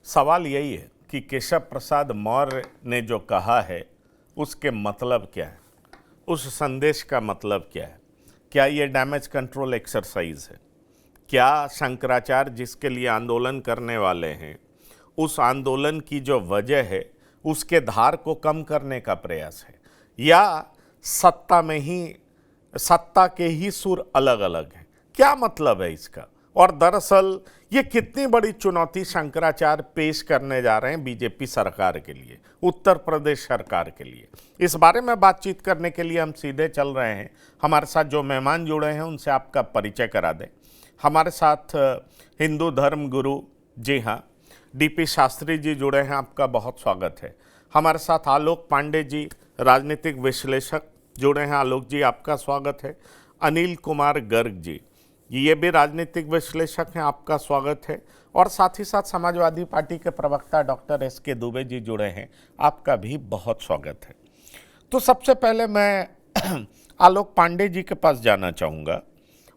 सवाल यही है कि केशव प्रसाद मौर्य ने जो कहा है उसके मतलब क्या है, उस संदेश का मतलब क्या है। क्या ये डैमेज कंट्रोल एक्सरसाइज है? क्या शंकराचार्य जिसके लिए आंदोलन करने वाले हैं उस आंदोलन की जो वजह है उसके धार को कम करने का प्रयास है, या सत्ता में ही सत्ता के ही सुर अलग अलग हैं? क्या मतलब है इसका? और दरअसल ये कितनी बड़ी चुनौती शंकराचार्य पेश करने जा रहे हैं बीजेपी सरकार के लिए, उत्तर प्रदेश सरकार के लिए। इस बारे में बातचीत करने के लिए हम सीधे चल रहे हैं। हमारे साथ जो मेहमान जुड़े हैं उनसे आपका परिचय करा दें। हमारे साथ हिंदू धर्म गुरु, जी हाँ, डीपी शास्त्री जी जुड़े हैं, आपका बहुत स्वागत है। हमारे साथ आलोक पांडे जी, राजनीतिक विश्लेषक जुड़े हैं, आलोक जी आपका स्वागत है। अनिल कुमार गर्ग जी, ये भी राजनीतिक विश्लेषक हैं, आपका स्वागत है। और साथ ही साथ समाजवादी पार्टी के प्रवक्ता डॉक्टर एस.के. दुबे जी जुड़े हैं, आपका भी बहुत स्वागत है। तो सबसे पहले मैं आलोक पांडे जी के पास जाना चाहूँगा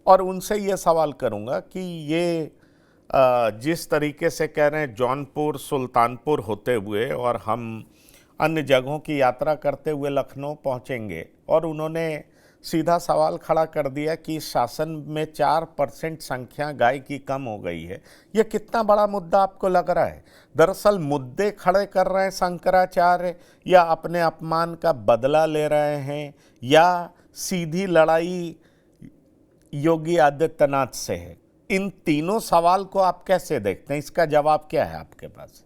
और उनसे ये सवाल करूँगा कि ये जिस तरीके से कह रहे हैं जौनपुर सुल्तानपुर होते हुए और हम अन्य जगहों की यात्रा करते हुए लखनऊ पहुँचेंगे, और उन्होंने सीधा सवाल खड़ा कर दिया कि शासन में 4% संख्या गाय की कम हो गई है। यह कितना बड़ा मुद्दा आपको लग रहा है? दरअसल मुद्दे खड़े कर रहे हैं शंकराचार्य, या अपने अपमान का बदला ले रहे हैं, या सीधी लड़ाई योगी आदित्यनाथ से है? इन तीनों सवाल को आप कैसे देखते हैं? इसका जवाब क्या है आपके पास?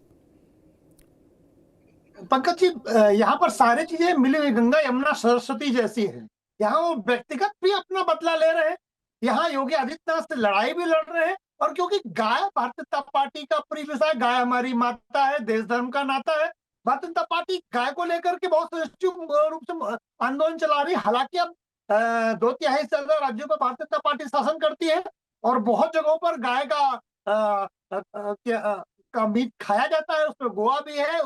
पंकज जी, यहाँ पर सारी चीजें मिली हुई गंगा यमुना सरस्वती जैसी है। यहाँ वो व्यक्तिगत भी अपना बदला ले रहे हैं, यहाँ योगी आदित्यनाथ से लड़ाई भी लड़ रहे हैं। और क्योंकि गाय भारतीय जनता पार्टी का प्रिय विषय, गाय हमारी माता है, देश धर्म का नाता है। भारतीय जनता पार्टी गाय को लेकर के बहुत सृष्टि रूप से आंदोलन चला रही है। हालांकि अब 2/3 से ज्यादा राज्यों पर भारतीय जनता पार्टी शासन करती है और बहुत जगहों पर गाय का मीट खाया जाता है, उसमें गोवा भी है,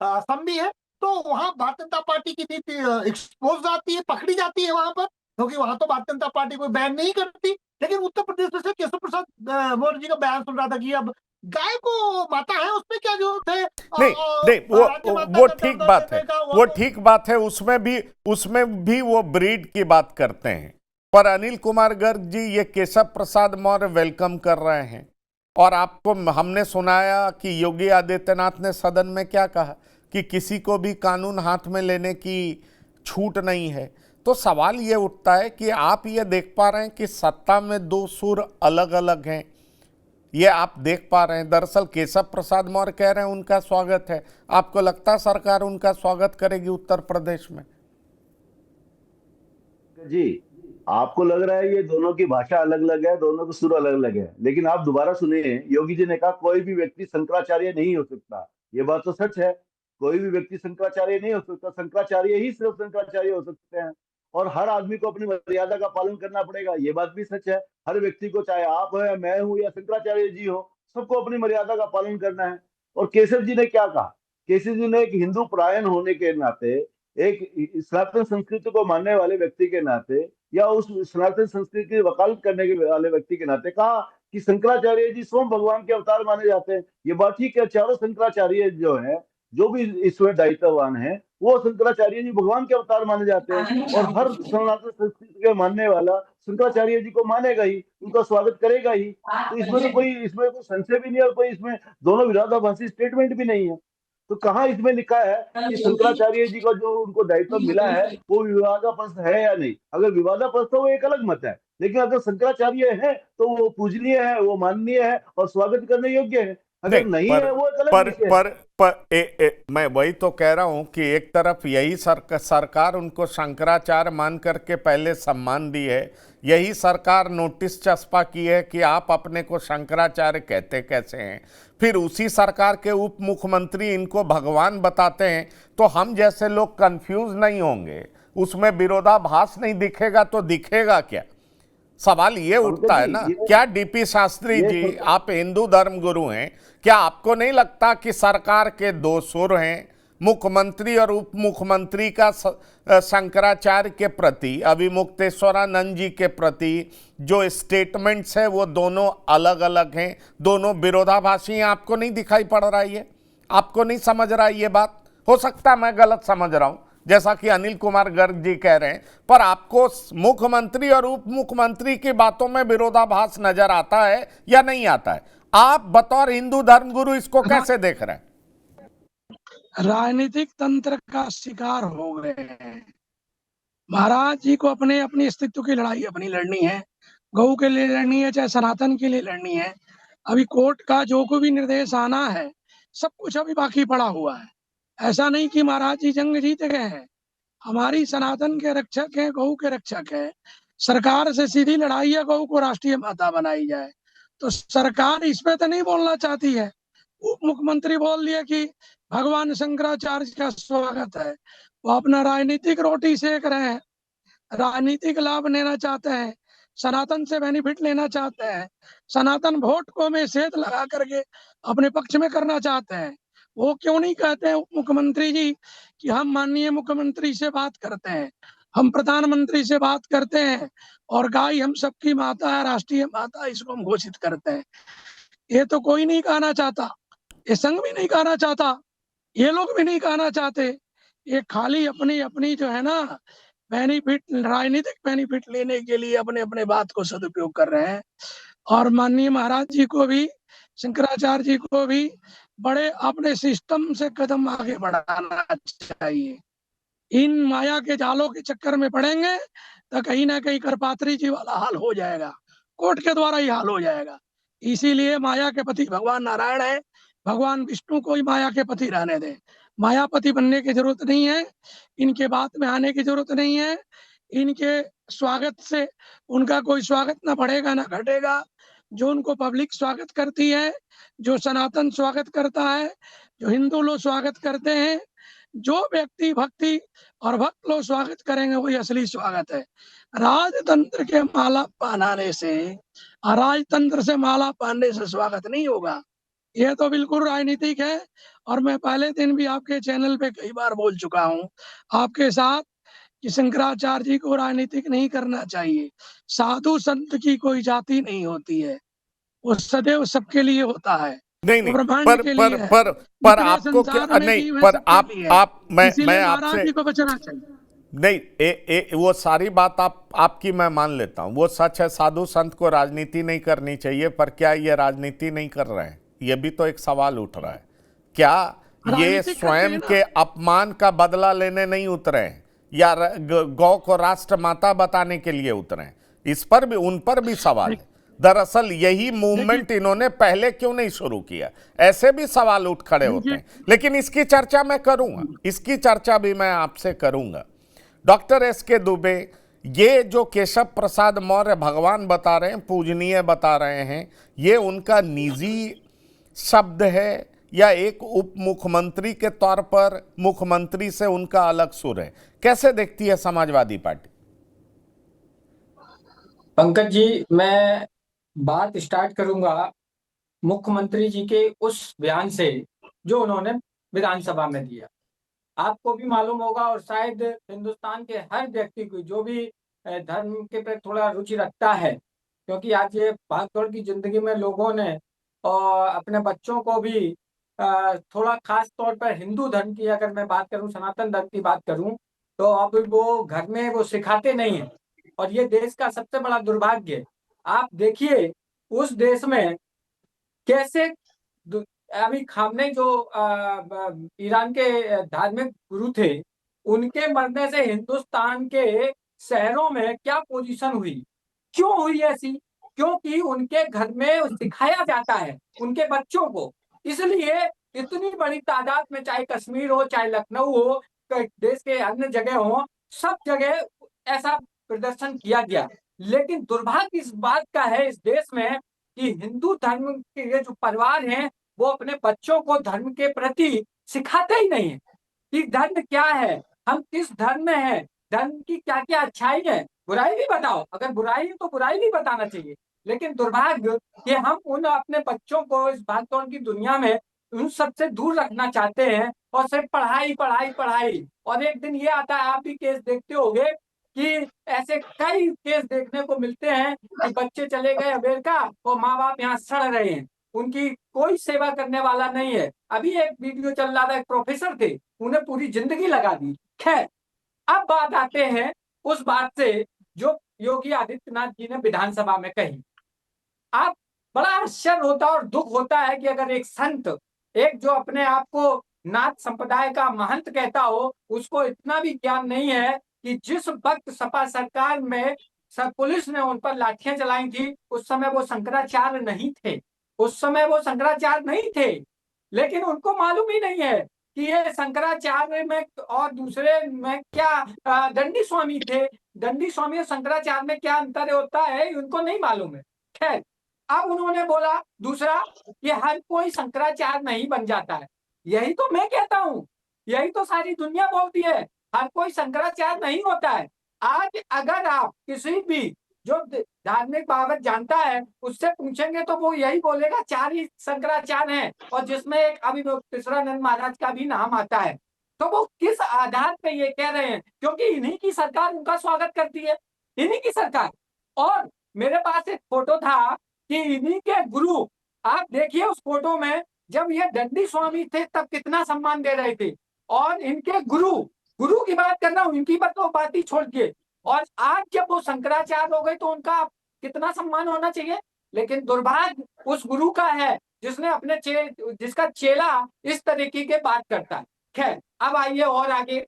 असम भी है। तो वहां भारतीय जनता पार्टी की नीति एक्सपोज जाती है, पकड़ी जाती है वहां पर, क्योंकि वहां तो भारतीय जनता पार्टी कोई बैन नहीं करती। लेकिन उत्तर प्रदेश में से केशव प्रसाद मौर्य जी का बयान सुन रहा था कि अब गाय को माता है, उसमें क्या जरूरत है नहीं नहीं, वो ठीक बात है, वो ठीक बात है। उसमें भी वो ब्रीड की बात करते हैं। पर अनिल कुमार गर्ग जी, ये केशव प्रसाद मौर्य वेलकम कर रहे हैं, और आपको हमने सुनाया कि योगी आदित्यनाथ ने सदन में क्या कहा कि किसी को भी कानून हाथ में लेने की छूट नहीं है। तो सवाल ये उठता है कि आप ये देख पा रहे हैं कि सत्ता में दो सुर अलग अलग हैं, ये आप देख पा रहे हैं? दरअसल केशव प्रसाद मौर्य कह रहे हैं उनका स्वागत है, आपको लगता है सरकार उनका स्वागत करेगी उत्तर प्रदेश में? जी, आपको लग रहा है ये दोनों की भाषा अलग अलग है, दोनों के सुर अलग अलग है, लेकिन आप दोबारा सुनिए। योगी जी ने कहा कोई भी व्यक्ति शंकराचार्य नहीं हो सकता। ये बात तो सच है, कोई भी व्यक्ति शंकराचार्य नहीं हो सकता। शंकराचार्य ही सिर्फ शंकराचार्य हो सकते हैं, और हर आदमी को अपनी मर्यादा का पालन करना पड़ेगा। ये बात भी सच है। हर व्यक्ति को, चाहे आप हो या मैं हूं या शंकराचार्य जी हो, सबको अपनी मर्यादा का पालन करना है। और केशव जी ने क्या कहा? केशव जी ने एक हिंदू परायण होने के नाते, एक सनातन संस्कृति को मानने वाले व्यक्ति के नाते, या उस सनातन संस्कृति की वकालत करने के वाले व्यक्ति के नाते कहा कि शंकराचार्य जी स्वयं भगवान के अवतार माने जाते हैं। ये बात ठीक है, चारों शंकराचार्य जो है, जो भी इसमें दायित्ववान है, वो शंकराचार्य जी भगवान के अवतार माने जाते हैं, और हर सनातन संस्कृति के मानने वाला शंकराचार्य जी को मानेगा ही, उनका स्वागत करेगा ही। तो इसमें कोई संशय भी नहीं, और कोई इसमें दोनों विरोधाभासी स्टेटमेंट भी नहीं है। तो कहाँ इसमें लिखा है कि शंकराचार्य जी का जो उनको दायित्व मिला है वो विवादास्पद है या नहीं? अगर विवादास्पद है वो एक अलग मत है, लेकिन अगर शंकराचार्य है तो वो पूजनीय है, वो माननीय है और स्वागत करने योग्य है। अगर नहीं है वो एक अलग विषय है। मैं वही तो कह रहा हूं कि एक तरफ यही सरकार उनको शंकराचार्य मान करके पहले सम्मान दी है, यही सरकार नोटिस चस्पा की है कि आप अपने को शंकराचार्य कहते कैसे हैं, फिर उसी सरकार के उप मुख्यमंत्री इनको भगवान बताते हैं। तो हम जैसे लोग कंफ्यूज नहीं होंगे, उसमें विरोधाभास नहीं दिखेगा तो दिखेगा क्या? सवाल ये उठता है ना। क्या डीपी शास्त्री जी, आप हिंदू धर्म गुरु हैं, क्या आपको नहीं लगता कि सरकार के दो सुर हैं, मुख्यमंत्री और उप मुख्यमंत्री का शंकराचार्य के प्रति, अभिमुक्तेश्वरानंद जी के प्रति जो स्टेटमेंट्स है वो दोनों अलग अलग हैं, दोनों विरोधाभासी हैं। आपको नहीं दिखाई पड़ रहा है ये? आपको नहीं समझ रहा है ये बात? हो सकता है मैं गलत समझ रहा हूं, जैसा कि अनिल कुमार गर्ग जी कह रहे हैं, पर आपको मुख्यमंत्री और उप मुख्यमंत्री की बातों में विरोधाभास नजर आता है या नहीं आता है? आप बतौर हिंदू धर्मगुरु इसको कैसे देख रहे हैं? राजनीतिक तंत्र का शिकार हो गए हैं। महाराज जी को अपने अपनी अस्तित्व की लड़ाई अपनी लड़नी है, गौ के लिए लड़नी है, चाहे सनातन के लिए लड़नी है। अभी कोर्ट का जो कोई भी निर्देश आना है, सब कुछ अभी बाकी पड़ा हुआ है। ऐसा नहीं कि महाराज जी जंग जीत गए हैं। हमारी सनातन के रक्षक हैं, गौ के रक्षक हैं। सरकार से सीधी लड़ाई है, गौ को राष्ट्रीय माता बनाई जाए। तो सरकार इस पे तो नहीं बोलना चाहती है। उप मुख्यमंत्री बोल दिया कि भगवान शंकराचार्य का स्वागत है। वो अपना राजनीतिक रोटी सेक रहे हैं, राजनीतिक लाभ लेना चाहते हैं, सनातन से बेनिफिट लेना चाहते हैं, सनातन वोट को में सेध लगा करके अपने पक्ष में करना चाहते हैं। वो क्यों नहीं कहते हैं उप मुख्यमंत्री जी कि हम माननीय मुख्यमंत्री से बात करते हैं, हम प्रधानमंत्री से बात करते हैं और गाय हम सबकी माता है, राष्ट्रीय माता, इसको हम घोषित करते हैं। ये तो कोई नहीं कहना चाहता, ये संघ भी नहीं कहना चाहता, ये लोग भी नहीं कहना चाहते। ये खाली अपनी अपनी जो है ना बेनिफिट, राजनीतिक बेनिफिट लेने के लिए अपने अपने बात को सदुपयोग कर रहे हैं। और माननीय महाराज जी को भी, शंकराचार्य जी को भी बड़े अपने सिस्टम से कदम आगे बढ़ाना चाहिए। इन माया के जालों के चक्कर में पड़ेंगे तो कहीं ना कहीं करपात्री जी वाला हाल हो जाएगा, कोर्ट के द्वारा ही हाल हो जाएगा। इसीलिए माया के पति भगवान नारायण है, भगवान विष्णु को ही माया के पति रहने दें। मायापति बनने की जरूरत नहीं है, इनके बात में आने की जरूरत नहीं है। इनके स्वागत से उनका कोई स्वागत ना बढ़ेगा ना घटेगा। जो उनको पब्लिक स्वागत करती है, जो सनातन स्वागत करता है, जो हिंदू लोग स्वागत करते हैं, जो व्यक्ति भक्ति और भक्त लोग स्वागत करेंगे वही असली स्वागत है। राजतंत्र के माला पहनाने से, राजतंत्र से माला पहनने से स्वागत नहीं होगा। यह तो बिल्कुल राजनीतिक है। और मैं पहले दिन भी आपके चैनल पे कई बार बोल चुका हूँ आपके साथ कि शंकराचार्य जी को राजनीतिक नहीं करना चाहिए। साधु संत की कोई जाति नहीं होती है, वो सदैव सबके लिए होता है। नहीं नहीं, ब्रह्मांड के लिए है। पर आपको क्या नहीं, पर आप मैं आपसे जी को बचना चाहिए। नहीं, वो सारी बात आपकी मैं मान लेता हूं, वो सच है, साधु संत को राजनीति नहीं करनी चाहिए, पर क्या ये राजनीति नहीं कर रहे हैं? ये भी तो एक सवाल उठ रहा है। क्या ये स्वयं के अपमान का बदला लेने नहीं उतरे हैं, या गौ को राष्ट्र माता बताने के लिए उतरे हैं? इस पर भी, उन पर भी सवाल है। दरअसल यही मूवमेंट इन्होंने पहले क्यों नहीं शुरू किया? ऐसे भी सवाल उठ खड़े होते हैं। लेकिन इसकी चर्चा मैं करूंगा, इसकी चर्चा भी मैं आपसे करूंगा। Doctor S K. दुबे, ये जो केशव प्रसाद मौर्य भगवान बता रहे हैं, पूजनीय बता रहे हैं, ये उनका निजी शब्द है या एक उप मुख्यमंत्री के तौर पर मुख्यमंत्री से उनका अलग सुर है? कैसे देखती है समाजवादी पार्टी? पंकज जी, मैं बात स्टार्ट करूंगा मुख्यमंत्री जी के उस बयान से जो उन्होंने विधानसभा में दिया। आपको भी मालूम होगा और शायद हिंदुस्तान के हर व्यक्ति को जो भी धर्म के प्रति थोड़ा रुचि रखता है, क्योंकि आज ये भागदौड़ की जिंदगी में लोगों ने और अपने बच्चों को भी थोड़ा खास तौर पर हिंदू धर्म की अगर मैं बात करूं, सनातन धर्म की बात करूं, तो अब वो घर में वो सिखाते नहीं है। और ये देश का सबसे बड़ा दुर्भाग्य है। आप देखिए उस देश में कैसे अभी खामने जो ईरान के धार्मिक गुरु थे, उनके मरने से हिंदुस्तान के शहरों में क्या पोजीशन हुई, क्यों हुई ऐसी? क्योंकि उनके घर में सिखाया जाता है उनके बच्चों को। इसलिए इतनी बड़ी तादाद में, चाहे कश्मीर हो, चाहे लखनऊ हो, देश के अन्य जगह हो, सब जगह ऐसा प्रदर्शन किया गया। लेकिन दुर्भाग्य इस बात का है इस देश में कि हिंदू धर्म के ये जो परिवार हैं वो अपने बच्चों को धर्म के प्रति सिखाते ही नहीं है कि धर्म क्या है, हम किस धर्म में हैं, धर्म की क्या क्या अच्छाई है, बुराई भी बताओ। अगर बुराई है तो बुराई भी बताना चाहिए। लेकिन दुर्भाग्य कि हम उन अपने बच्चों को इस भागदौड़ की दुनिया में उन सबसे दूर रखना चाहते हैं और सिर्फ पढ़ाई पढ़ाई पढ़ाई। और एक दिन ये आता है, आप भी केस देखते होंगे कि ऐसे कई केस देखने को मिलते हैं कि बच्चे चले गए अमेरिका और माँ बाप यहाँ सड़ रहे हैं, उनकी कोई सेवा करने वाला नहीं है। अभी एक वीडियो चल रहा था, एक प्रोफेसर थे, उन्हें पूरी जिंदगी लगा दी। खैर, अब बात आते हैं उस बात से जो योगी आदित्यनाथ जी ने विधानसभा में कही। आप बड़ा आश्चर्य होता और दुख होता है कि अगर एक संत, एक जो अपने आप को नाथ संप्रदाय का महंत कहता हो, उसको इतना भी ज्ञान नहीं है कि जिस वक्त सपा सरकार में पुलिस ने उन पर लाठियां चलाई थी, उस समय वो शंकराचार्य नहीं थे, उस समय वो शंकराचार्य नहीं थे। लेकिन उनको मालूम ही नहीं है कि ये शंकराचार्य में और दूसरे में क्या दंडी स्वामी थे। दंडी स्वामी और शंकराचार्य में क्या अंतर होता है, उनको नहीं मालूम है। खैर, अब उन्होंने बोला दूसरा कि हर कोई शंकराचार्य नहीं बन जाता है। यही तो मैं कहता हूँ, यही तो सारी दुनिया बोलती है, हर कोई शंकराचार्य नहीं होता है। आज अगर आप किसी भी जो धार्मिक बाबत जानता है उससे पूछेंगे तो वो यही बोलेगा 4 ही शंकराचार्य हैं, और जिसमें एक अभी तीसरानंद महाराज का भी नाम आता है। तो वो किस आधार पे ये कह रहे हैं? क्योंकि इन्हीं की सरकार उनका स्वागत करती है, इन्हीं की सरकार। और मेरे पास एक फोटो था कि इन्हीं के गुरु, आप देखिए उस फोटो में, जब ये दंडी स्वामी थे तब कितना सम्मान दे रहे थे, और इनके गुरु, गुरु की बात कर रहा हूं, इनकी बात तो बात ही छोड़ के, और आज जब वो शंकराचार्य हो गए तो उनका कितना सम्मान होना चाहिए। लेकिन दुर्भाग्य उस गुरु का है जिसने अपने जिसका चेला इस तरीके के बात करता है। खैर, अब आइए और आगे।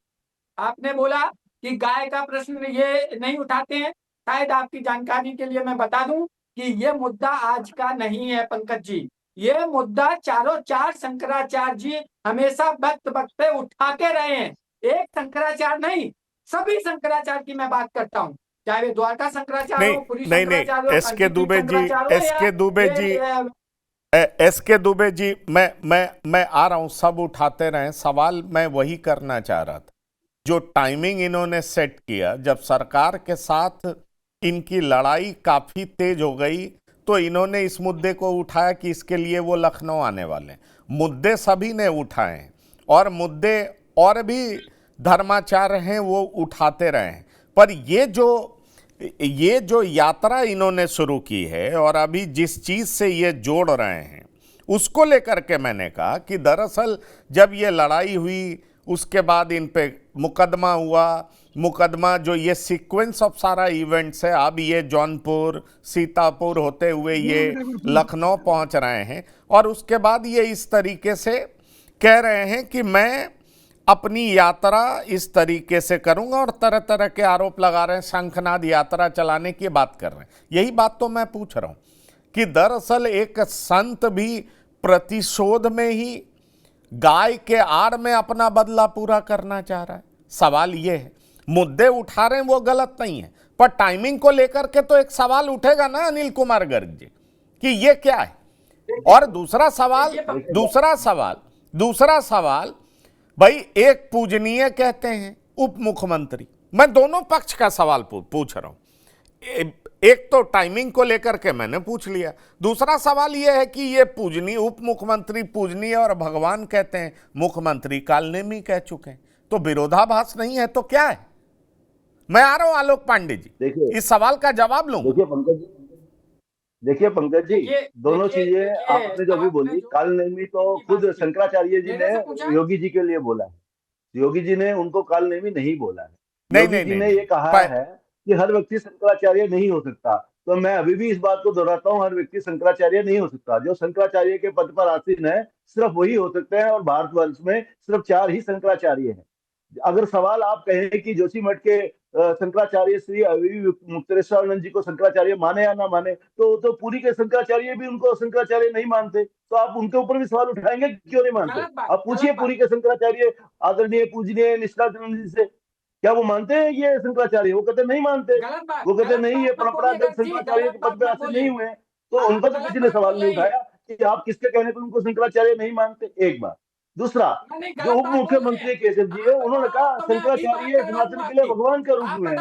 आपने बोला कि गाय का प्रश्न ये नहीं उठाते हैं, शायद आपकी जानकारी के लिए मैं बता दूं कि ये मुद्दा आज का नहीं है पंकज जी। ये मुद्दा चारों 4 शंकराचार्य जी हमेशा वक्त वक्त पे उठाते रहे हैं। एक शंकराचार्य नहीं, सभी शंकराचार्य की मैं बात करता हूँ, चाहे वे द्वारका शंकराचार्य हो, पुरी शंकराचार्य हो, एस के दुबे जी, मैं आ रहा हूं, सब उठाते रहे। सवाल मैं वही करना चाह रहा था, जो टाइमिंग इन्होंने सेट किया, जब सरकार के साथ इनकी लड़ाई काफी तेज हो गई तो इन्होंने इस मुद्दे को उठाया कि इसके लिए वो लखनऊ आने वाले। मुद्दे सभी ने उठाए और मुद्दे और भी धर्माचार्य हैं वो उठाते रहे हैं, पर ये जो यात्रा इन्होंने शुरू की है और अभी जिस चीज से ये जोड़ रहे हैं उसको लेकर के मैंने कहा कि दरअसल जब ये लड़ाई हुई उसके बाद इन पे मुकदमा हुआ, मुकदमा जो ये सीक्वेंस ऑफ सारा इवेंट्स है, अब ये जौनपुर सीतापुर होते हुए ये लखनऊ पहुंच रहे हैं, और उसके बाद ये इस तरीके से कह रहे हैं कि मैं अपनी यात्रा इस तरीके से करूंगा, और तरह तरह के आरोप लगा रहे हैं, शंखनाद यात्रा चलाने की बात कर रहे हैं। यही बात तो मैं पूछ रहा हूं कि दरअसल एक संत भी प्रतिशोध में ही गाय के आड़ में अपना बदला पूरा करना चाह रहा है। सवाल यह है, मुद्दे उठा रहे हैं वो गलत नहीं है, पर टाइमिंग को लेकर के तो एक सवाल उठेगा ना अनिल कुमार गर्ग जी कि ये क्या है। और दूसरा सवाल भाई, एक पूजनीय कहते हैं उप मुख्यमंत्री, मैं दोनों पक्ष का सवाल पूछ रहा हूं। एक तो टाइमिंग को लेकर के मैंने पूछ लिया, दूसरा सवाल यह है कि ये पूजनीय, उप मुख्यमंत्री पूजनीय और भगवान कहते हैं, मुख्यमंत्री कालनेमी कह चुके हैं, तो विरोधाभास नहीं है तो क्या है? मैं आ रहा हूं आलोक पांडे जी, इस सवाल का जवाब लूंगा। देखिए पंकज जी, दोनों चीजें आपने जो अभी बोली, कालनेमी तो खुद शंकराचार्य जी ने योगी जी के लिए बोला है, योगी जी ने उनको कालनेमी नहीं बोला है। योगी जी ने ये कहा है कि हर व्यक्ति शंकराचार्य नहीं हो सकता। तो मैं अभी भी इस बात को दोहराता हूँ, हर व्यक्ति शंकराचार्य नहीं हो सकता। जो शंकराचार्य के पद पर आसीन है सिर्फ वही हो सकते हैं, और भारतवर्ष में सिर्फ 4 ही शंकराचार्य हैं। अगर सवाल आप कहें कि जोशीमठ के शंकराचार्य श्री मुक्तेश्वरानंद जी को शंकराचार्य माने या ना माने, तो पूरी के शंकराचार्य भी उनको शंकराचार्य नहीं मानते, तो आप उनके ऊपर भी सवाल उठाएंगे क्यों नहीं मानते? आप पूछिए पूरी के शंकराचार्य आदरणीय पूजनीय निष्ठानंद जी से, क्या वो मानते हैं ये शंकराचार्य? वो कहते नहीं मानते, वो कहते नहीं, ये परंपरागत शंकराचार्य के पद पे हासिल नहीं हुए। तो उनका तो किसी ने सवाल नहीं उठाया कि आप किसके कहने पर उनको शंकराचार्य नहीं मानते। एक बात। दूसरा, जो उप मुख्यमंत्री केशव जी है, उन्होंने कहा शंकराचार्य सनातन के लिए भगवान का रूप में है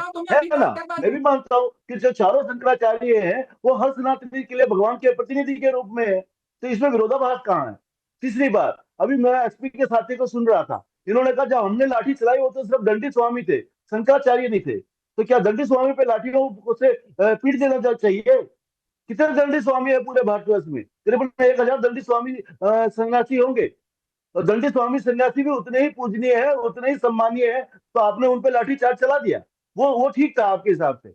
ना। मैं भी मानता हूँ कि जो चारों शंकराचार्य हैं वो हर सनातनी के लिए भगवान के प्रतिनिधि के रूप में है, तो इसमें विरोधाभास कहाँ है? तीसरी बात, अभी मैं एसपी के साथी को सुन रहा था, इन्होंने कहा जब हमने लाठी चलाई वो तो सिर्फ दंडी स्वामी थे, शंकराचार्य नहीं थे। तो क्या दंडी स्वामी पे लाठियों से पीट देना चाहिए? कितने दंडी स्वामी है पूरे भारतवर्ष में? करीबन 1000 दंडी स्वामी सन्यासी होंगे, और दंडी स्वामी सन्यासी भी उतने ही पूजनीय है, उतने ही सम्मानीय है, तो आपने उन पे लाठी चार्ज चला दिया, वो ठीक था आपके हिसाब से?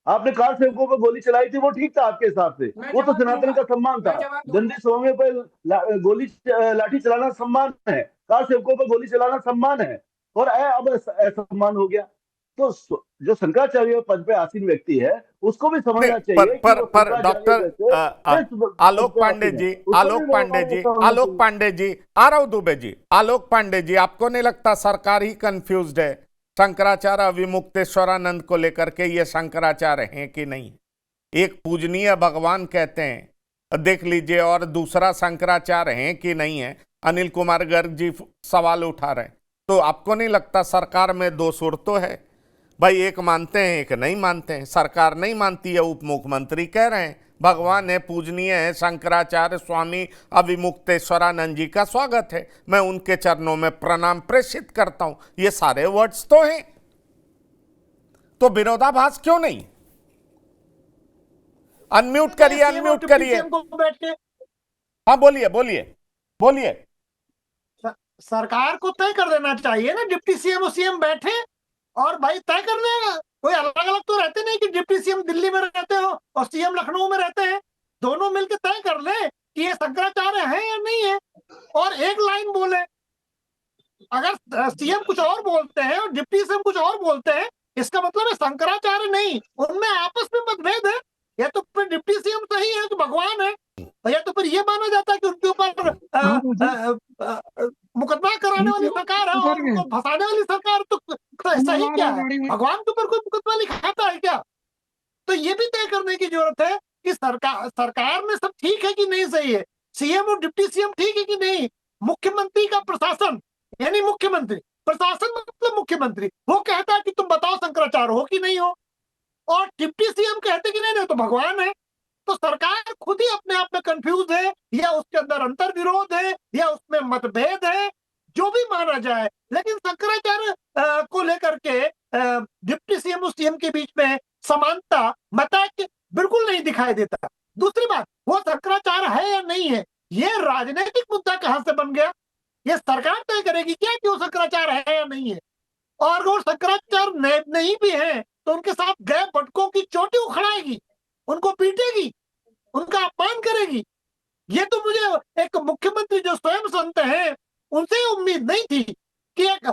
आपने कार सेवकों पर गोली चलाई थी, वो ठीक था आपके हिसाब से? वो तो सनातन का सम्मान था। दंडी स्वामी पर लाठी चलाना सम्मान है, कार सेवकों पर गोली चलाना सम्मान है, और अब असम्मान हो गया। तो जो शंकराचार्य पद पे आसीन व्यक्ति है उसको भी समझना चाहिए पर डॉक्टर आलोक पांडे जी, आलोक पांडे जी, आ रहा हूं दुबे जी, आलोक पांडे जी, आपको नहीं लगता सरकार ही कंफ्यूज्ड है शंकराचार्य अविमुक्तेश्वरानंद को लेकर के? ये शंकराचार्य हैं कि नहीं? एक पूजनीय भगवान कहते हैं, देख लीजिए, और दूसरा शंकराचार्य हैं कि नहीं है? अनिल कुमार गर्ग जी सवाल उठा रहे हैं। तो आपको नहीं लगता सरकार में दो सुर तो है भाई? एक मानते हैं, एक नहीं मानते हैं। सरकार नहीं मानती है, उप मुख्यमंत्री कह रहे हैं भगवान है, पूजनीय है, शंकराचार्य स्वामी अविमुक्तेश्वरानंद जी का स्वागत है, मैं उनके चरणों में प्रणाम प्रेषित करता हूं। ये सारे वर्ड्स तो हैं, तो विरोधाभास क्यों नहीं? अनम्यूट करिए, अनम्यूट करिए। हाँ बोलिए, बोलिए, बोलिए। सरकार को तय कर देना चाहिए ना, डिप्टी सीएम और सीएम बैठे और भाई तय कर लेगा। कोई अलग अलग तो रहते नहीं कि डिप्टी सीएम दिल्ली में रहते हो और सीएम लखनऊ में रहते हैं, दोनों मिलकर तय कर ले कि ये शंकराचार्य है या नहीं है, और एक लाइन बोले। अगर सीएम कुछ और बोलते हैं और डिप्टी सीएम कुछ और बोलते हैं, इसका मतलब है शंकराचार्य नहीं, उनमें आपस में मतभेद है। या तो फिर डिप्टी सीएम सही है तो भगवान है, या तो फिर ये माना जाता है कि उनके ऊपर मुकदमा कराने वाली सरकार है और उनको फंसाने वाली सरकार। तो सही क्या है? भगवान के ऊपर कोई मुकदमा लिखाता है क्या? तो ये भी तय करने की जरूरत है कि सरकार में सब ठीक है कि नहीं सही है, सीएम और डिप्टी सीएम ठीक है कि नहीं, मुख्यमंत्री का प्रशासन यानी मुख्यमंत्री, प्रशासन मतलब मुख्यमंत्री, वो कहता है कि तुम बताओ शंकराचार्य हो कि नहीं हो, और डिप्टी सीएम कहते कि नहीं तो भगवान है। तो सरकार खुद ही अपने आप में कंफ्यूज है, या उसके अंदर अंतर विरोध है, या उसमें मतभेद है, जो भी माना जाए, लेकिन शंकराचार्य को लेकर के डिप्टी सीएम और सीएम के बीच में समानता मताक बिल्कुल नहीं दिखाई देता। दूसरी बात, वो शंकराचार्य है या नहीं है, ये राजनीतिक मुद्दा कहां से बन गया? ये सरकार तय करेगी क्या कि वो शंकराचार्य है या नहीं है। और वो शंकराचार्य नहीं भी है तो उनके साथ गए भटकों की चोटी उखड़ाएगी, उनको पीटेगी, उनका अपमान करेगी। ये तो मुझे एक मुख्यमंत्री जो स्वयं संत हैं उनसे उम्मीद नहीं थी कि एक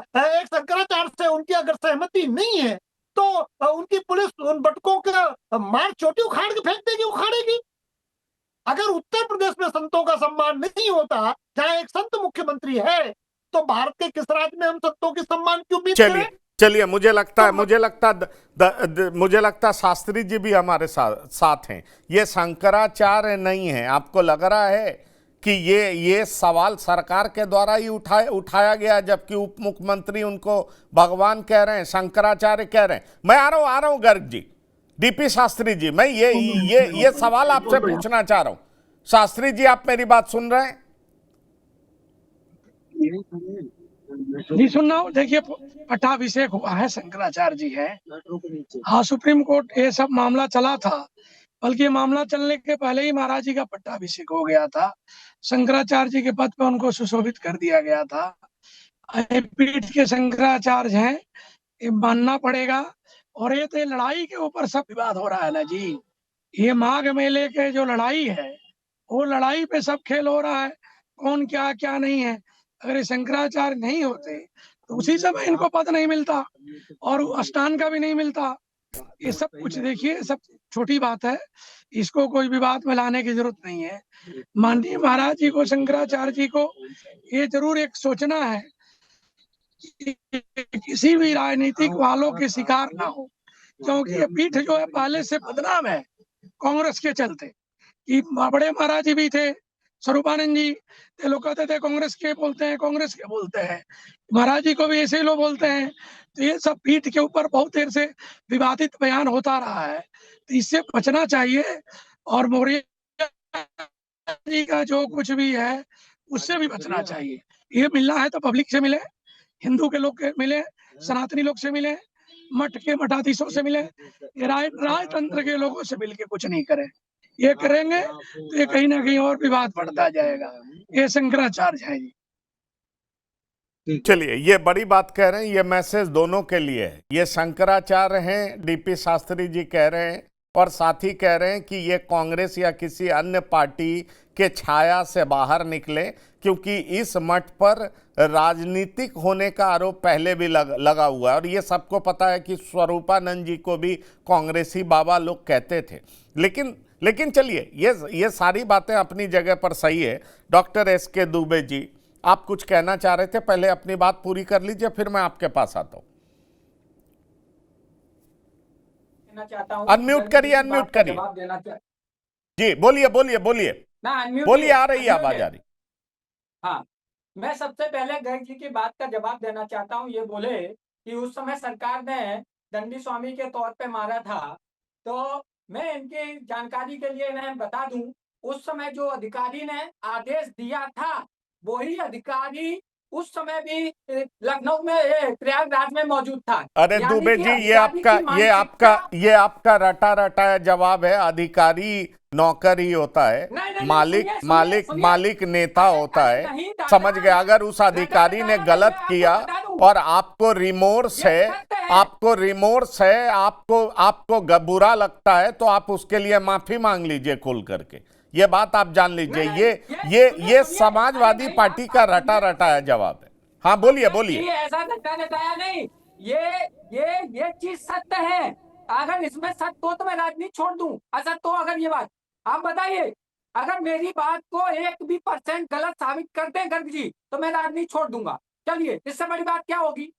शंकराचार्य से उनकी अगर सहमति नहीं है तो उनकी पुलिस उन भटकों का मार चोटी उखाड़ के फेंक देगी, उखाड़ेगी। अगर उत्तर प्रदेश में संतों का सम्मान नहीं होता, जहां एक संत मुख्यमंत्री है, तो भारत के किस राज्य में हम संतों के सम्मान की उम्मीद करें? चलिए, मुझे लगता शास्त्री जी भी हमारे साथ हैं। ये शंकराचार्य नहीं है। आपको लग रहा है कि ये सवाल सरकार के द्वारा ही उठाया गया, जबकि उप मुख्यमंत्री उनको भगवान कह रहे हैं, शंकराचार्य कह रहे हैं? मैं आ रहा हूं गर्ग जी, डीपी शास्त्री जी, मैं ये सवाल आपसे पूछना चाह रहा हूं। शास्त्री जी, आप मेरी बात सुन रहे हैं? जी सुन रहा हूँ। देखिए, पट्टाभिषेक हुआ है, शंकराचार्य जी है। हाँ, सुप्रीम कोर्ट ये सब मामला चला था, बल्कि मामला चलने के पहले ही महाराज जी का पट्टाभिषेक हो गया था। शंकराचार्य जी के पद पर उनको सुशोभित कर दिया गया था। पीठ के शंकराचार्य हैं, ये मानना पड़ेगा। और ये तो लड़ाई के ऊपर सब विवाद हो रहा है ना जी। ये माघ मेले के जो लड़ाई है, वो लड़ाई पे सब खेल हो रहा है, कौन क्या क्या नहीं है। अगर ये शंकराचार्य नहीं होते तो उसी समय इनको पद नहीं मिलता और अष्टांग का भी नहीं मिलता। ये सब कुछ देखिए, सब छोटी बात है, इसको कोई विवाद में लाने की जरूरत नहीं है। माननीय महाराज जी को, शंकराचार्य जी को ये जरूर एक सोचना है कि किसी भी राजनीतिक वालों के शिकार ना हो, क्योंकि ये पीठ जो है पहले से बदनाम है कांग्रेस के चलते। कि बड़े महाराज जी भी थे, स्वरूपानंद जी, ते लोग कहते थे कांग्रेस के बोलते हैं, कांग्रेस के बोलते हैं। महाराज जी को भी ऐसे ही लोग बोलते हैं। तो ये सब पीठ के ऊपर बहुत देर से विवादित बयान होता रहा है, तो इससे बचना चाहिए। और मौर्य जी का जो कुछ भी है उससे भी बचना चाहिए। ये मिलना है तो पब्लिक से मिले, हिंदू के लोग मिले, सनातनी लोग से मिले, मठ के मठाधीशों से मिले, ये राजतंत्र के लोगों से मिलके कुछ नहीं करें। ये करेंगे तो ये कहीं ना कहीं और विवाद बढ़ता जाएगा। ये शंकराचार्य है जी। चलिए, ये बड़ी बात कह रहे हैं, ये मैसेज दोनों के लिए है। ये शंकराचार्य हैं, डीपी शास्त्री जी कह रहे हैं, और साथ ही कह रहे हैं कि ये कांग्रेस या किसी अन्य पार्टी के छाया से बाहर निकले, क्योंकि इस मठ पर राजनीतिक होने का आरोप पहले भी लगा हुआ है। और ये सबको पता है कि स्वरूपानंद जी को भी कांग्रेसी बाबा लोग कहते थे। लेकिन चलिए, ये सारी बातें अपनी जगह पर सही है। Doctor S K. दुबे जी, आप कुछ कहना चाह रहे थे, पहले अपनी बात पूरी कर लीजिए, फिर मैं आपके पास आता हूं। अनम्यूट करिए, जवाब देना जी, बोलिए बोलिए, आ रही है, आवाज आ रही। हाँ, मैं सबसे पहले गर्ग जी की बात का जवाब देना चाहता हूँ। ये बोले कि उस समय सरकार ने दंडी स्वामी के तौर पे मारा था, तो मैं इनकी जानकारी के लिए इन्हें बता दूं, उस समय जो अधिकारी ने आदेश दिया था वही अधिकारी उस समय भी लखनऊ में, प्रयागराज में मौजूद था। अरे दुबे जी, ये आपका रटा रटाया जवाब है। अधिकारी नौकर ही होता है, मालिक नेता होता है। समझ गए? अगर उस अधिकारी ने गलत किया और आपको रिमोर्स है, आपको बुरा लगता है, तो आप उसके लिए माफी मांग लीजिए खुल करके। ये बात आप जान लीजिए। ये समाजवादी पार्टी का रटा रटाया जवाब है। हाँ, बोलिए। ऐसा रटाया नहीं, ये चीज सत्य है। अगर इसमें सत्य हो तो मैं राजनीति छोड़ दूं, असत्य हो अगर ये बात, आप बताइए। अगर मेरी बात को 1% गलत साबित करते हैं गर्ग जी, तो मैं राजनीति छोड़ दूंगा। चलिए, इससे बड़ी बात क्या होगी?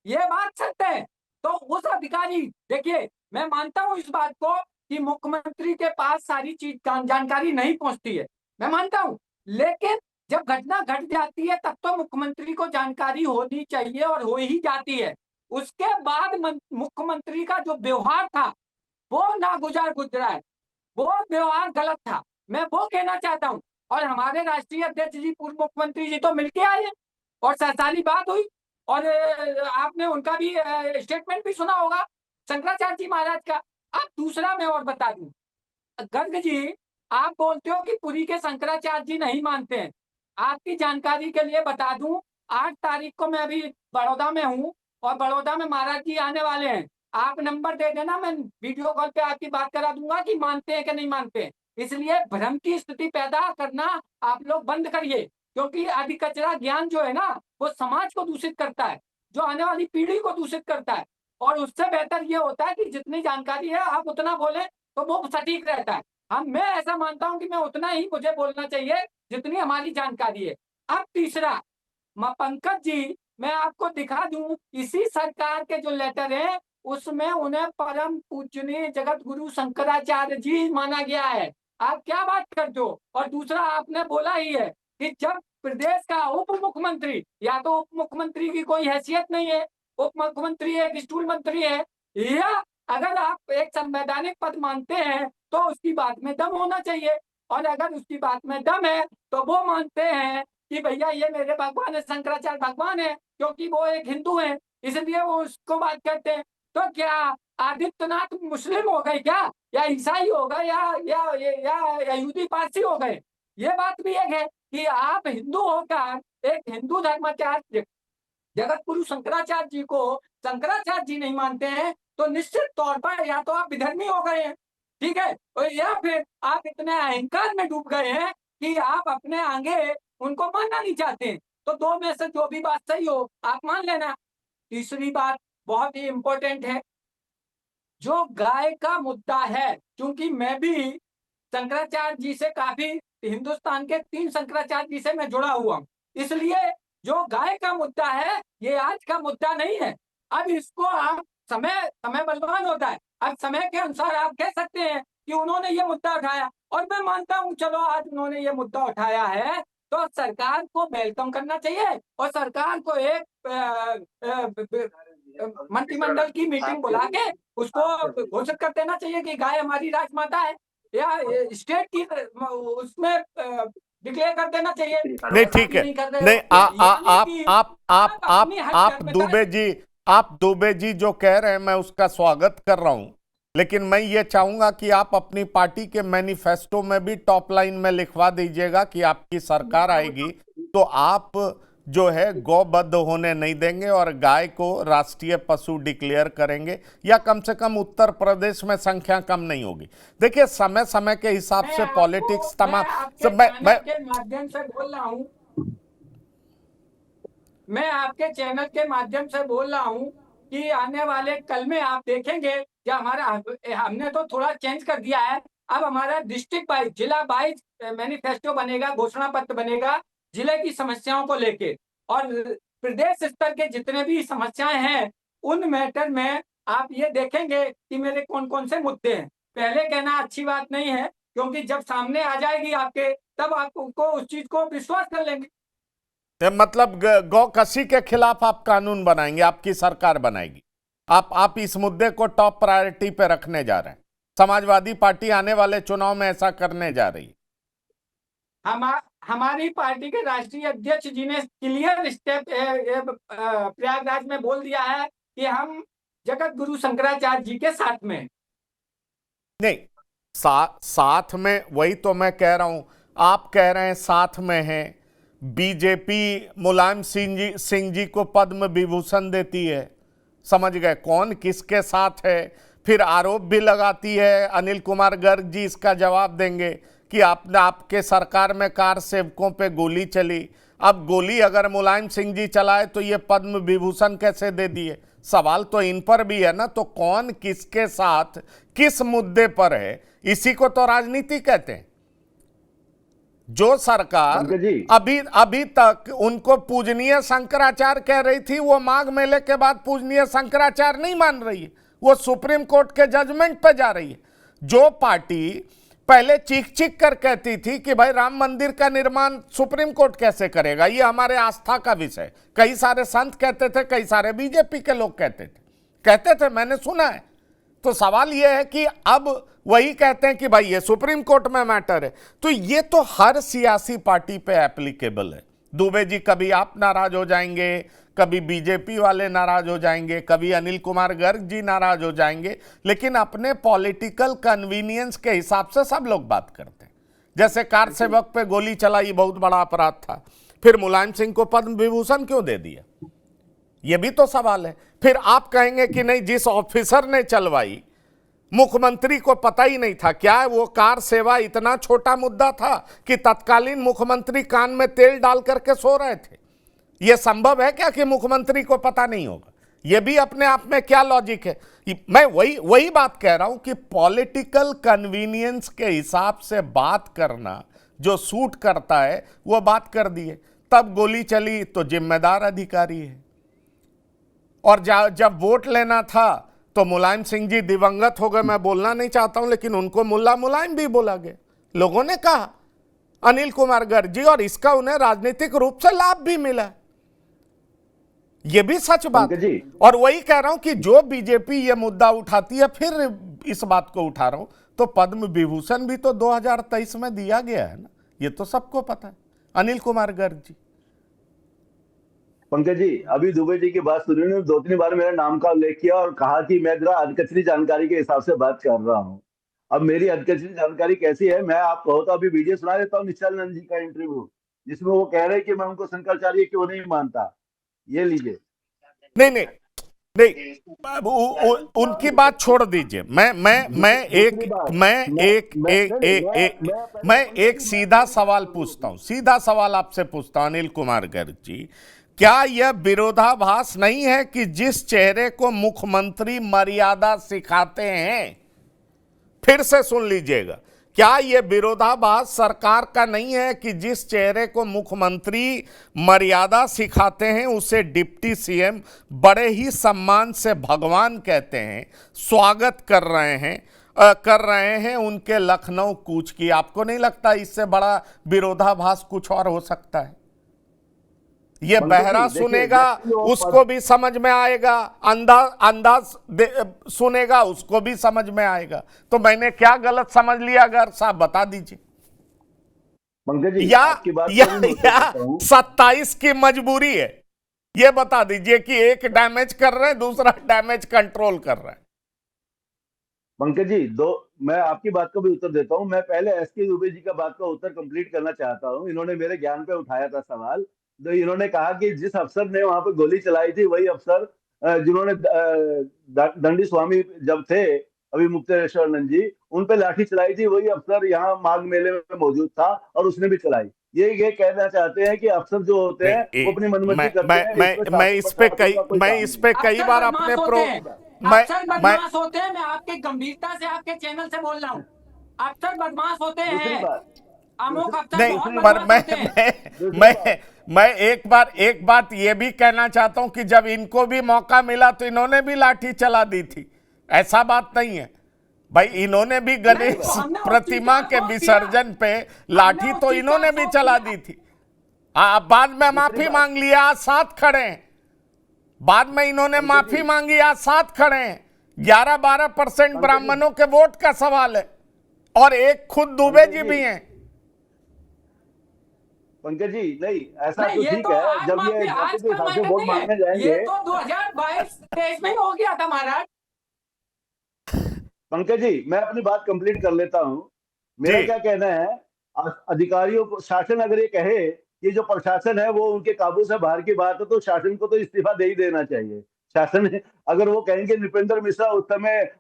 ये बात सत्य है। तो उस अधिकारी, देखिए, मैं मानता हूं इस बात को कि मुख्यमंत्री के पास सारी चीज जानकारी नहीं पहुंचती है, मैं मानता हूं। लेकिन जब घटना घट जाती है तब तो मुख्यमंत्री को जानकारी होनी चाहिए, और हो ही जाती है। उसके बाद मुख्यमंत्री का जो व्यवहार था वो गुजरा है, वो व्यवहार गलत था, मैं वो कहना चाहता हूं। और हमारे राष्ट्रीय अध्यक्ष जी, पूर्व मुख्यमंत्री जी तो मिलके आए और साली बात हुई, और आपने उनका भी स्टेटमेंट भी सुना होगा शंकराचार्य जी महाराज का। अब दूसरा मैं और बता दूं, गर्ग जी, आप बोलते हो कि पुरी के शंकराचार्य जी नहीं मानते हैं। आपकी जानकारी के लिए बता दूं, 8 तारीख को मैं अभी बड़ौदा में हूं, और बड़ौदा में महाराज जी आने वाले हैं। आप नंबर दे देना, मैं वीडियो कॉल पे आपकी बात करा दूंगा कि मानते हैं कि नहीं मानते हैं। इसलिए भ्रम की स्थिति पैदा करना आप लोग बंद करिए, क्योंकि आदि कचरा ज्ञान जो है ना, वो समाज को दूषित करता है, जो आने वाली पीढ़ी को दूषित करता है। और उससे बेहतर ये होता है कि जितनी जानकारी है आप उतना बोले तो वो सटीक रहता है। मैं ऐसा मानता हूं कि मैं उतना ही मुझे बोलना चाहिए जितनी हमारी जानकारी है। अब तीसरा, पंकज जी, मैं आपको दिखा दूं, इसी सरकार के जो लेटर है उसमें उन्हें परम पूजनीय जगत गुरु शंकराचार्य जी माना गया है। आप क्या बात करते हो? और दूसरा, आपने बोला ही है कि जब प्रदेश का उप मुख्यमंत्री, या तो उप मुख्यमंत्री की कोई हैसियत नहीं है, उप मुख्यमंत्री एक स्टूल मंत्री है, या अगर आप एक संवैधानिक पद मानते हैं तो उसकी बात में दम होना चाहिए। और अगर उसकी बात में दम है तो वो मानते हैं कि भैया ये मेरे भगवान है, शंकराचार्य भगवान है, क्योंकि वो एक हिंदू है, इसलिए वो उसको बात करते हैं। तो क्या आदित्यनाथ मुस्लिम हो गए क्या, या ईसाई हो गए, या यहूदी पारसी हो गए? ये बात भी एक है कि आप हिंदू होकर एक हिंदू धर्माचार्य जगत गुरु शंकराचार्य जी को शंकराचार्य जी नहीं मानते हैं, तो निश्चित तौर पर या तो आप विधर्मी हो गए हैं, ठीक है, और या फिर आप इतने अहंकार में डूब गए हैं कि आप अपने आगे उनको मानना नहीं चाहते। तो दो में से जो भी बात सही हो आप मान लेना। तीसरी बात बहुत ही इंपॉर्टेंट है, जो गाय का मुद्दा है, क्योंकि मैं भी शंकराचार्य जी से काफी, हिंदुस्तान के 3 शंकराचार्य जी से मैं जुड़ा हुआ हूं, इसलिए जो गाय का मुद्दा है ये आज का मुद्दा नहीं है। अब इसको आप समय बलवान होता है, अब समय के अनुसार आप कह सकते हैं कि उन्होंने ये मुद्दा उठाया, और मैं मानता हूं चलो आज उन्होंने ये मुद्दा उठाया है तो सरकार को वेलकम करना चाहिए, और सरकार को एक मंत्रिमंडल की मीटिंग बुला के उसको घोषित कर देना चाहिए कि गाय हमारी राजमाता है, या स्टेट की उसमें डिक्लेयर कर देना चाहिए। नहीं ऐसा ठीक भी है, नहीं कर रहे नहीं हो। यानी कि आप अपनी हद कर पे आप दुबे जी जो कह रहे हैं मैं उसका स्वागत कर रहा हूं, लेकिन मैं ये चाहूंगा कि आप अपनी पार्टी के मैनिफेस्टो में भी टॉप लाइन में लिखवा दीजिएगा कि आपकी सरकार आएगी तो आप जो है गौबद्ध होने नहीं देंगे और गाय को राष्ट्रीय पशु डिक्लेयर करेंगे, या कम से कम उत्तर प्रदेश में संख्या कम नहीं होगी। देखिए समय समय के हिसाब से पॉलिटिक्स तमाम मैं आपके माध्यम से बोल रहा हूं, मैं आपके चैनल के माध्यम से बोल रहा हूं कि आने वाले कल में आप देखेंगे कि हमने तो थोड़ा चेंज कर दिया है। अब हमारा डिस्ट्रिक्ट वाइज, जिला वाइज मैनिफेस्टो बनेगा, घोषणा पत्र बनेगा जिले की समस्याओं को लेके, और प्रदेश स्तर के जितने भी समस्याएं हैं उन मैटर में आप ये देखेंगे कि मेरे कौन कौन से मुद्दे हैं। पहले कहना अच्छी बात नहीं है, क्योंकि जब सामने आ जाएगी आपके, तब आप उनको उस चीज को विश्वास कर लेंगे। मतलब गौ कसी के खिलाफ आप कानून बनाएंगे, आपकी सरकार बनाएगी। आप इस मुद्दे को टॉप प्रायोरिटी पे रखने जा रहे हैं। समाजवादी पार्टी आने वाले चुनाव में ऐसा करने जा रही है। हमारी पार्टी के राष्ट्रीय अध्यक्ष जी ने क्लियर स्टेप प्रयागराज में बोल दिया है कि हम जगत गुरु शंकराचार्य जी के साथ में। नहीं, साथ में, वही तो मैं कह रहा हूं। आप कह रहे हैं साथ में हैं, बीजेपी मुलायम सिंह जी को पद्म विभूषण देती है, समझ गए कौन किसके साथ है। फिर आरोप भी लगाती है, अनिल कुमार गर्ग जी इसका जवाब देंगे कि आपके सरकार में कार सेवकों पे गोली चली। अब गोली अगर मुलायम सिंह जी चलाए तो ये पद्म विभूषण कैसे दे दिए? सवाल तो इन पर भी है ना। तो कौन किसके साथ किस मुद्दे पर है, इसी को तो राजनीति कहते हैं। जो सरकार अभी तक उनको पूजनीय शंकराचार्य कह रही थी, वो माघ मेले के बाद पूजनीय शंकराचार्य नहीं मान रही है, वो सुप्रीम कोर्ट के जजमेंट पे जा रही है। जो पार्टी पहले चीख चीख कर कहती थी कि भाई राम मंदिर का निर्माण सुप्रीम कोर्ट कैसे करेगा, ये हमारे आस्था का विषय, कई सारे संत कहते थे, कई सारे बीजेपी के लोग कहते थे, मैंने सुना है। तो सवाल यह है कि अब वही कहते हैं कि भाई ये सुप्रीम कोर्ट में मैटर है। तो ये तो हर सियासी पार्टी पे एप्लीकेबल है। दुबे जी कभी आप नाराज हो जाएंगे, कभी बीजेपी वाले नाराज हो जाएंगे, कभी अनिल कुमार गर्ग जी नाराज हो जाएंगे, लेकिन अपने पॉलिटिकल कन्वीनियंस के हिसाब से सब लोग बात करते हैं। जैसे कार सेवक पे गोली चलाई, बहुत बड़ा अपराध था, फिर मुलायम सिंह को पद्म विभूषण क्यों दे दिया, यह भी तो सवाल है। फिर आप कहेंगे कि नहीं, जिस ऑफिसर ने चलवाई मुख्यमंत्री को पता ही नहीं था। क्या वो कार सेवा इतना छोटा मुद्दा था कि तत्कालीन मुख्यमंत्री कान में तेल डाल करके सो रहे थे? यह संभव है क्या कि मुख्यमंत्री को पता नहीं होगा? यह भी अपने आप में क्या लॉजिक है? मैं वही बात कह रहा हूं कि पॉलिटिकल कन्वीनियंस के हिसाब से बात करना, जो सूट करता है वो बात कर दिए। तब गोली चली तो जिम्मेदार अधिकारी है। और जब वोट लेना था तो मुलायम सिंह जी दिवंगत हो गए, मैं बोलना नहीं चाहता हूं, लेकिन उनको मुल्ला मुलायम भी बोला गया, लोगों ने कहा अनिल कुमार गर्ग जी, और इसका उन्हें राजनीतिक रूप से लाभ भी मिला। यह भी सच बात है। और वही कह रहा हूं कि जो बीजेपी यह मुद्दा उठाती है, फिर इस बात को उठा रहा हूं, तो पद्म विभूषण भी तो 2023 में दिया गया है ना, यह तो सबको पता है। अनिल कुमार गर्ग जी, पंकज जी, अभी दुबे जी की बात सुनी, 2-3 बार मेरा नाम का उल्लेख किया और कहा कि मैं जरा अधकचरी जानकारी के हिसाब से बात कर रहा हूँ। अब मेरी अधकचरी जानकारी कैसी है, मैं आप कहो तो अभी वीडियो सुना देता हूँ निश्चलानंद जी का इंटरव्यू, जिसमें वो कह रहे हैं कि मैं उनको शंकराचार्य क्यों नहीं मानता। ये लीजिए। नहीं, उनकी बात छोड़ दीजिए। मैं एक सीधा सवाल पूछता हूं, सीधा सवाल आपसे पूछता हूं अनिल कुमार गर्ग जी, क्या यह विरोधाभास नहीं है कि जिस चेहरे को मुख्यमंत्री मर्यादा सिखाते हैं, फिर से सुन लीजिएगा, क्या यह विरोधाभास सरकार का नहीं है कि जिस चेहरे को मुख्यमंत्री मर्यादा सिखाते हैं उसे डिप्टी सीएम बड़े ही सम्मान से भगवान कहते हैं, स्वागत कर रहे हैं उनके लखनऊ कूच की? आपको नहीं लगता इससे बड़ा विरोधाभास कुछ और हो सकता है? ये बहरा सुनेगा उसको भी समझ में आएगा, अंदाज सुनेगा उसको भी समझ में आएगा। तो मैंने क्या गलत समझ लिया? अगर साहब बता दीजिए। पंकज जी, या आपकी बात या, को भी मैं उत्तर या देता हूँ। 27 की मजबूरी है? ये बता दीजिए कि एक डैमेज कर रहे हैं, दूसरा डैमेज कंट्रोल कर रहा है। पंकज जी, मैं आपकी बात को भी उत्तर देता हूँ। मैं पहले एसके दुबे जी का बात का उत्तर कंप्लीट करना चाहता हूँ। इन्होंने मेरे ज्ञान पे उठाया था सवाल। तो इन्होंने कहा कि जिस अफसर ने वहां पे गोली चलाई थी वही अफसर जिन्होंने दंडी स्वामी जब थे अभी मुक्तेश्वरानंद जी, उन पे लाठी चलाई थी, वही अफसर यहाँ माघ मेले में मौजूद था और उसने भी चलाई। ये कहना चाहते हैं कि अफसर जो होते हैं वो अपनी मनमर्जी करते हैं, इसमें मैं शासन इस पे प्रशासन का कोई मैं काम इस नहीं। पे कई अफसर बार बदमाश अपने होते प्रो हैं, मैं अफसर मैं बदमाश होते हैं। मैं आपके गंभीरता से आपके चैनल से बोल रहा हूँ, अफसर बदमाश होते दूसरी हैं। बात अमुक अफसर नहीं, बहुत दूसरी पर बदमाश होते हैं। दूसरी मैं बात मैं एक बात ये भी कहना चाहता हूं कि जब इनको भी मौका मिला तो इन्होंने भी लाठी चला दी थी। ऐसा बात नहीं है भाई, इन्होंने भी नहीं, गणेश तो हमने उस चीज प्रतिमा का के अफसोस किया। विसर्जन पे हमने लाठी उस तो चीज का इन्होंने भी अफसोस चला किया। दी थी। बाद में दूसरी माफी बात मांग लिया, आज साथ खड़े हैं। बाद में इन्होंने पंकज माफी जी, मांगी, आज साथ खड़े हैं। 11-12% पंकज जी, ब्राह्मणों के वोट का सवाल है और एक खुद दुबे पंकज जी जी, भी हैं। पंकज जी, नहीं ऐसा नहीं, तो ये ठीक तो है। आज जब ये जाति आज के का हिसाब से मैटर वोट नहीं है, मांगने ये जाएंगे, तो 2022-23 में ही हो गया था महाराज। पंकज जी मैं अपनी बात कंप्लीट कर लेता हूँ। मेरा जी क्या कहना है, अधिकारियों को, शासन अगर ये कहे कि जो प्रशासन है वो उनके काबू से बाहर की बात है, तो शासन को तो इस्तीफा दे ही देना चाहिए। शासन अगर वो कहेंगे नृपेंद्र मिश्रा उस समय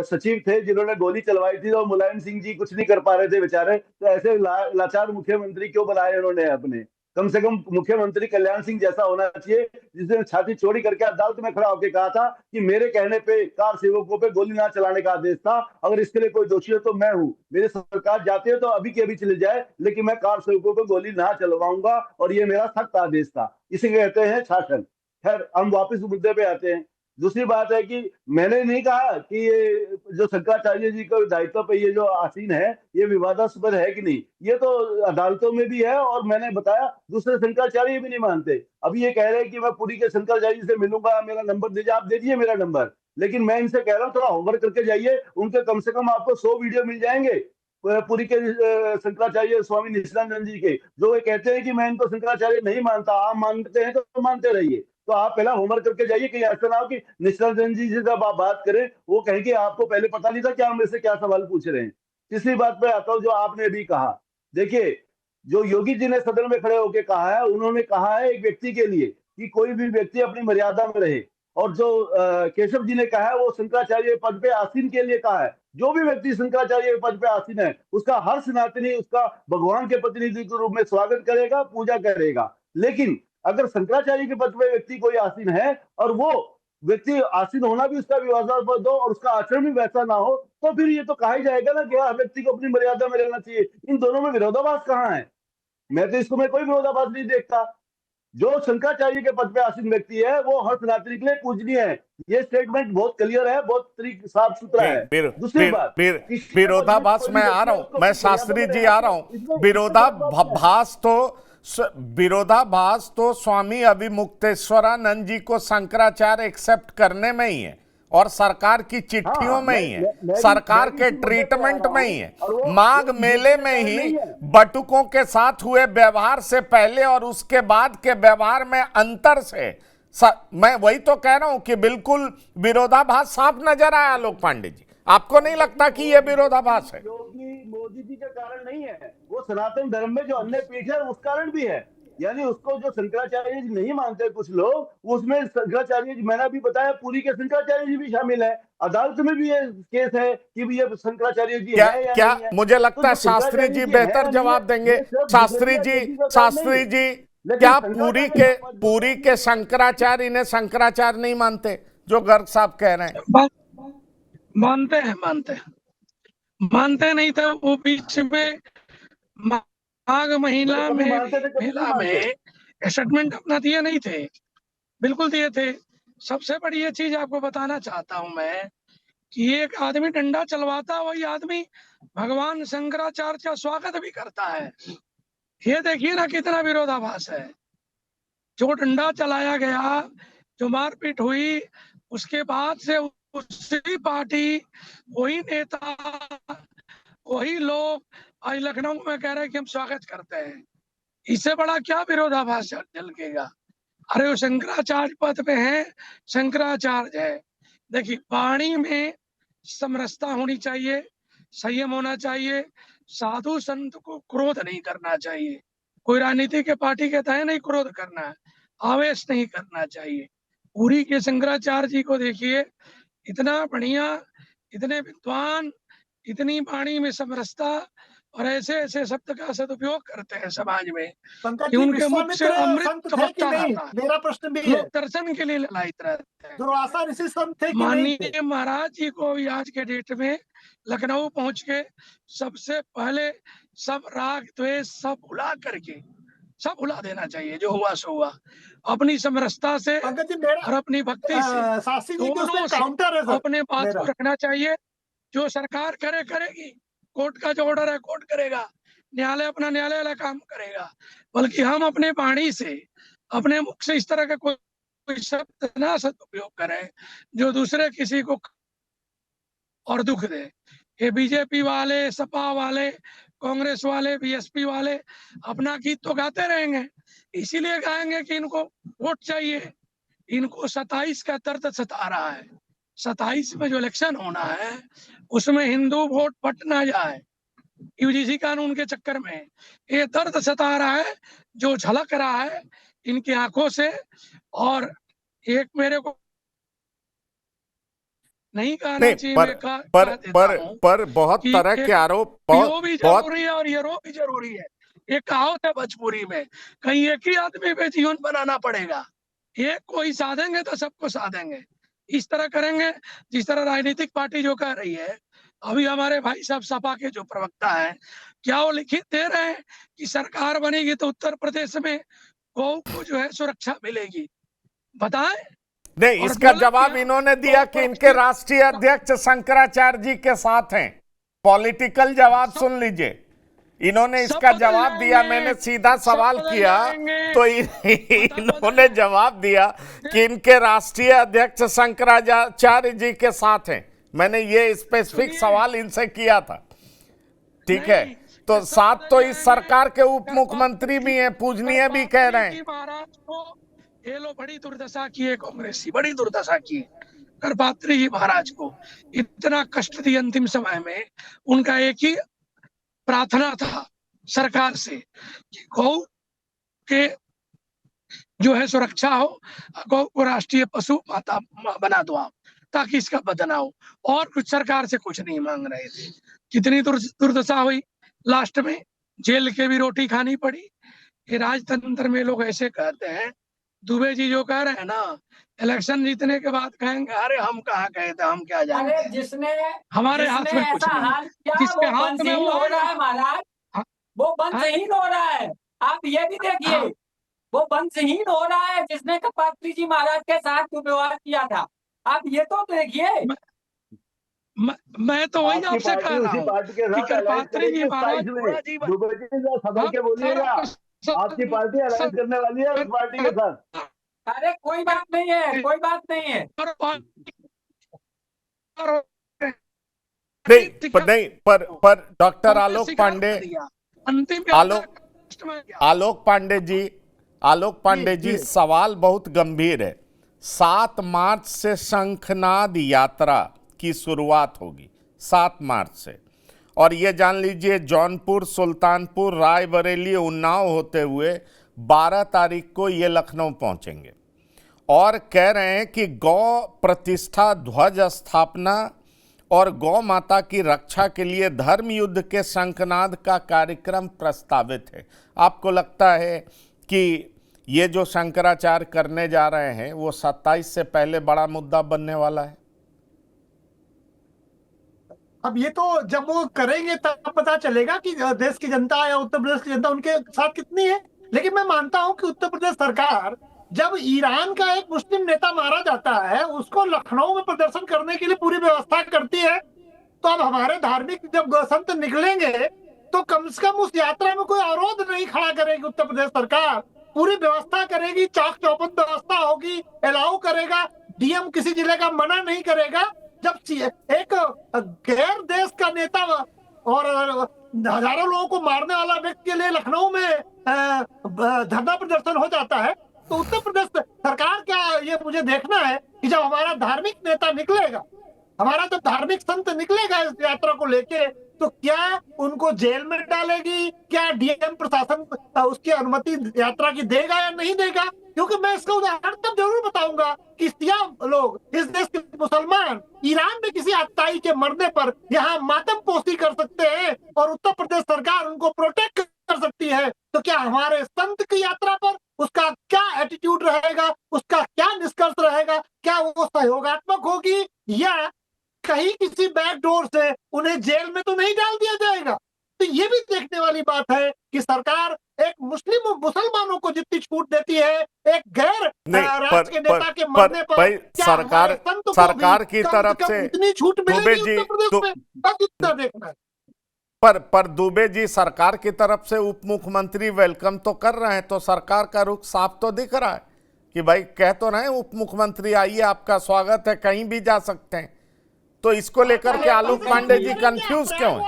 सचिव थे जिन्होंने गोली चलवाई थी और मुलायम सिंह जी कुछ नहीं कर पा रहे थे बेचारे, तो ऐसे लाचार मुख्यमंत्री क्यों बनाए उन्होंने अपने? कम से कम मुख्यमंत्री कल्याण सिंह जैसा होना चाहिए जिसने छाती चोरी करके अदालत में खड़ा होकर कहा था कि मेरे कहने पे कार सेवकों पे गोली ना चलाने का आदेश था, अगर इसके लिए कोई दोषी है तो मैं हूं, मेरी सरकार जाती है तो अभी की अभी चले जाए, लेकिन मैं कार सेवकों पे गोली ना चलवाऊंगा और ये मेरा सख्त आदेश था। इसे कहते हैं शासन। खैर हम वापस मुद्दे पे आते हैं। दूसरी बात है कि मैंने नहीं कहा कि ये जो शंकराचार्य जी के दायित्व पे ये जो आसीन है ये विवादास्पद है कि नहीं, ये तो अदालतों में भी है और मैंने बताया दूसरे शंकराचार्य भी नहीं मानते। अभी ये कह रहे हैं कि मैं पुरी के शंकराचार्य जी से मिलूंगा, मेरा नंबर दीजिए, आप दे दीजिए मेरा नंबर, लेकिन मैं इनसे कह रहा हूँ थोड़ा होमवर्क करके जाइए। उनके कम से कम आपको 100 वीडियो मिल जाएंगे पुरी के शंकराचार्य स्वामी निशिकानंद जी के, जो ये कहते हैं कि मैं इनको शंकराचार्य नहीं मानता, आप मानते हैं तो मानते रहिए। तो आप पहला होमवर्क करके जाइए कि ऐसा ना हो कि निशिकानंद जी से जब आप बात करें वो कहें कि आपको पहले पता नहीं था कि हम मेरे से क्या सवाल पूछ रहे हैं। तीसरी बात पे आता हूँ जो आपने अभी कहा। देखिए, जो योगी जी ने सदन में खड़े होकर कहा है, उन्होंने कहा है एक व्यक्ति के लिए कि कोई भी व्यक्ति अपनी मर्यादा में रहे, और जो केशव जी ने कहा है वो शंकराचार्य पद पे आसीन के लिए कहा है। जो भी व्यक्ति शंकराचार्य पद पे आसीन है उसका हर सनातनी उसका भगवान के प्रतिनिधि के रूप में स्वागत करेगा, पूजा करेगा। लेकिन अगर शंकराचार्य के पद पे व्यक्ति कोई आसीन है और वो व्यक्ति आसीन होना भी उसका विवादास्पद हो और उसका आचरण भी वैसा ना हो, तो फिर ये तो कहा ही जाएगा ना कि हर व्यक्ति को अपनी मर्यादा में रहना चाहिए। इन दोनों में विरोधाभास कहाँ है? मैं तो इसको में कोई विरोधाभास नहीं देखता। जो शंकराचार्य के पद पे आसीन व्यक्ति है वो हर सनातनी के लिए पूजनीय है। ये स्टेटमेंट बहुत क्लियर है, बहुत साफ सुथरा नहीं, है। दूसरी बात, किसी के पद में विरोधाभास कोई में भी आ व्यक्ति रहा है, हूं, उसको मैं अपनी मर्यादा शास्त्री में जी रहना आ रहा चाहिए। हूं। इसमें विरोधाभास तो स्वामी अभिमुक्तेश्वरानंद जी को शंकराचार्य एक्सेप्ट करने में ही है और सरकार की चिट्ठियों में ही है, सरकार के ट्रीटमेंट में ही है। माघ मेले में ही बटुकों के साथ हुए व्यवहार से पहले और उसके बाद के व्यवहार में अंतर से मैं वही तो कह रहा हूं कि बिल्कुल विरोधाभास साफ नजर आया। आलोक पांडे जी, आपको नहीं लगता कि यह विरोधाभास है? योगी मोदी जी के कारण नहीं है, वो सनातन धर्म में जो अन्य पीठ है उस कारण भी है। यानी उसको जो शंकराचार्य जी नहीं मानते कुछ लोग, उसमें शंकराचार्य जी, मैंने भी बताया, पुरी के शंकराचार्य जी भी शामिल है। अदालत में भी ये केस है कि भी ये शंकराचार्य जी क्या है या क्या नहीं है। मुझे तो लगता है जो शास्त्री शंकराचार्य जी जी है बेहतर या नहीं है, जवाब देंगे। ये सिर्फ शास्त्री गुजरिया जी, योगी का काम शास्त्री नहीं है। जी, लेकिन क्या शंकराचार्य का पद जो पूरी है, के शंकराचार्य इन्हें शंकराचार्य नहीं मानते जो गर्ग साहब कह रहे हैं? मानते हैं, मानते नहीं थे वो बीच में माघ महीना भाई कभी में मानते थे कभी नहीं मेला मानते। में स्टेटमेंट अपना दिए नहीं थे, बिल्कुल दिए थे। सबसे बड़ी ये चीज आपको बताना चाहता हूं मैं कि एक आदमी डंडा चलवाता, वही आदमी भगवान शंकराचार्य का स्वागत भी करता है। ये देखिए ना कितना विरोधाभास है। जो डंडा चलाया गया, जो मारपीट हुई, उसके बाद से उसी पार्टी, वही नेता, वही लोग आज लखनऊ में कह रहे हैं कि हम स्वागत करते हैं। इससे बड़ा क्या विरोधाभास झलकेगा? अरे वो शंकराचार्य पद पे है, शंकराचार्य है। देखिए, वाणी में समरसता होनी चाहिए, संयम होना चाहिए, साधु संत को क्रोध नहीं करना चाहिए। कोई राजनीति के पार्टी कहता है नहीं क्रोध करना है, आवेश नहीं करना चाहिए। पूरी के शंकराचार्य जी को देखिए, इतना बढ़िया, इतने विद्वान, इतनी वाणी में समरसता, और ऐसे ऐसे शब्द का सदुपयोग करते हैं समाज में पंकज कि जी, उनके मुख से विश्वामित्र अमृत संत थे कि टपकता नहीं, रहता है। मेरा प्रश्न भी है। लोग दर्शन के लिए ललायित रहते हैं। दुर्वासा ऋषि संत थे कि नहीं थे? माननीय महाराज जी को भी आज के डेट में लखनऊ पहुंच के सबसे पहले सब राग द्वेष सब भुला करके सब भुला देना चाहिए। जो हुआ सो हुआ, अपनी समरसता से पंकज जी, मेरा और अपनी भक्ति से शास्त्री जी के दोनों उसमें से काउंटर है सर अपने बात मेरा। को रखना चाहिए। जो सरकार करेगी, कोर्ट का जो ऑर्डर है कोर्ट करेगा, न्यायालय अपना न्यायालय वाला काम करेगा, बल्कि हम अपने वाणी से, अपने मुख से इस तरह का कोई शब्द ना सदुपयोग करें जो दूसरे किसी को और दुख दे। ये बीजेपी वाले, सपा वाले, कांग्रेस वाले, बीएसपी वाले अपना गीत तो गाते रहेंगे, इसीलिए गाएंगे कि इनको वोट चाहिए। इनको 27 का दर्द सता रहा है। 27 में जो इलेक्शन होना है उसमें हिंदू वोट बट ना जाए, यूजीसी कानून के चक्कर में ये दर्द सता रहा है जो झलक रहा है इनकी आंखों से। और एक मेरे को नहीं कहना नहीं, चाहिए, पर मैं कह पर देता पर हूं पर बहुत कि तरह एक के आरोप पियो भी बहुत जरूरी है और ये रो भी जरूरी है। ये कहावत है भोजपुरी में, कहीं एक ही आदमी पे जीवन बनाना पड़ेगा। एक कोई साधेंगे तो सबको साधेंगे। इस तरह करेंगे जिस तरह राजनीतिक पार्टी जो कर रही है। अभी हमारे भाई साहब सपा के जो प्रवक्ता हैं, क्या वो लिखित दे रहे हैं कि सरकार बनेगी तो उत्तर प्रदेश में गौ को जो है सुरक्षा मिलेगी? बताएं। नहीं, और इसका बोले जवाब कि इन्होंने गौ दिया को कि इनके राष्ट्रीय अध्यक्ष शंकराचार्य जी के साथ हैं। पॉलिटिकल जवाब सुन लीजिए, इन्होंने सब इसका बदल जवाब दिया। जाएंगे, मैंने सीधा सब सवाल बदल किया जाएंगे, तो बदल इन्होंने जवाब दिया कि इनके राष्ट्रीय अध्यक्ष शंकराचार्य जी के साथ हैं। मैंने ये स्पेसिफिक सुनिए। सवाल इनसे किया था, ठीक है? नहीं, तो सब साथ बदल तो इस जाएंगे। सरकार के उप मुख्यमंत्री भी हैं, पूजनीय भी कह रहे हैं। महाराज को ये लो बड़ी दुर्दशा की है, कांग्रेस की बड़ी दुर्दशा की है। करपात्री जी महाराज को इतना कष्ट दिया अंतिम समय में। उनका एक ही प्रार्थना था सरकार से कि गौ के जो है सुरक्षा हो, गौ को राष्ट्रीय पशु माता बना दो आप, ताकि इसका बदना हो। और कुछ सरकार से कुछ नहीं मांग रहे थे। कितनी दुर्दशा हुई, लास्ट में जेल के भी रोटी खानी पड़ी। ये राजतंत्र में लोग ऐसे कहते हैं, दुबे जी जो कह रहे हैं ना, इलेक्शन जीतने के बाद कहेंगे अरे हम कहाँ गए थे, हम क्या जानते। अरे जिसने हमारे हाथ में कुछ ऐसा नहीं, हाल किया जिसके वो हाथ में वंशहीन वो हो रहा है महाराज, हाँ, वो हाँ, वंशहीन हो रहा है। आप ये भी देखिए, हाँ, वो वंशहीन हो रहा है जिसने कपात्री जी महाराज के साथ दुर्व्यवहार किया था। आप ये तो देखिए। मैं तो वही आपकी आपसे कह पार्टी रहा उसी हूँ पार्टी के कि साथ अलायंस करपात्री जी करेगी महाराज 27 में। पूरा जीवन दुबे जी जरा संभल के हम बोलिएगा, सारा आपकी पार्टी अलायंस करने वाली है उस पार्टी के साथ। अरे कोई बात नहीं है, कोई बात नहीं है। नहीं, पर डॉक्टर आलोक पांडे, अंतिम आलोक पांडे जी, सवाल बहुत गंभीर है। 7 मार्च से शंखनाद यात्रा की शुरुआत होगी, 7 मार्च से। और ये जान लीजिए, जौनपुर, सुल्तानपुर, रायबरेली, उन्नाव होते हुए 12 तारीख को ये लखनऊ पहुंचेंगे। और कह रहे हैं कि गौ प्रतिष्ठा, ध्वज स्थापना और गौ माता की रक्षा के लिए धर्म युद्ध के शंखनाद का कार्यक्रम प्रस्तावित है। आपको लगता है कि ये जो शंकराचार्य करने जा रहे हैं वो 27 से पहले बड़ा मुद्दा बनने वाला है? अब ये तो जब वो करेंगे तब पता चलेगा कि देश की जनता या उत्तर प्रदेश की जनता उनके साथ कितनी है। लेकिन मैं मानता हूं कि उत्तर प्रदेश सरकार, जब ईरान का एक मुस्लिम नेता मारा जाता है, उसको लखनऊ में प्रदर्शन करने के लिए पूरी व्यवस्था करती है, तो अब हमारे धार्मिक जब संत निकलेंगे तो कम से कम उस यात्रा में कोई अवरोध नहीं खड़ा करेगी उत्तर प्रदेश सरकार। पूरी व्यवस्था करेगी, चाक चौबंद व्यवस्था होगी, अलाउ करेगा, डीएम किसी जिले का मना नहीं करेगा। जब एक गैर देश का नेता और हजारों लोगों को मारने वाला व्यक्ति के लिए लखनऊ में धरना प्रदर्शन हो जाता है, तो उत्तर प्रदेश सरकार क्या, ये मुझे देखना है कि जब हमारा धार्मिक नेता निकलेगा, हमारा जब धार्मिक संत निकलेगा इस यात्रा को लेके, तो क्या उनको जेल में डालेगी, क्या डीएम प्रशासन उसकी अनुमति यात्रा की देगा या नहीं देगा? क्योंकि मैं इसका उदाहरण तब जरूर बताऊंगा कि सिया लोग, इस देश के मुसलमान, ईरान में किसी आतताई के मरने पर यहाँ मातम पोशी कर सकते हैं और उत्तर प्रदेश सरकार उनको प्रोटेक्ट कर सकती है, तो क्या हमारे संत की यात्रा पर उसका क्या एटीट्यूड रहेगा, उसका क्या निष्कर्ष रहेगा? क्या वो सहयोगात्मक होगी या कहीं किसी बैकडोर से उन्हें जेल में तो नहीं डाल दिया जाएगा? तो ये भी देखने वाली बात है कि सरकार एक मुसलमानों को जितनी छूट देती है, एक गैर राष्ट्र के नेता के मरने पर भाई क्या सरकार हमारे संत को सरकार भी की कम तरफ से से कम इतनी छूट दुबे मिलेगी जी उत्तर प्रदेश में? बस इतना देखना है। पर दुबे जी सरकार की तरफ से उप मुख्यमंत्री वेलकम तो कर रहे हैं, तो सरकार का रुख साफ तो दिख रहा है कि भाई कह तो रहे हैं उप मुख्यमंत्री आइए, आपका स्वागत है, कहीं भी जा सकते हैं। तो इसको लेकर के आलोक पांडे जी कंफ्यूज क्यों है?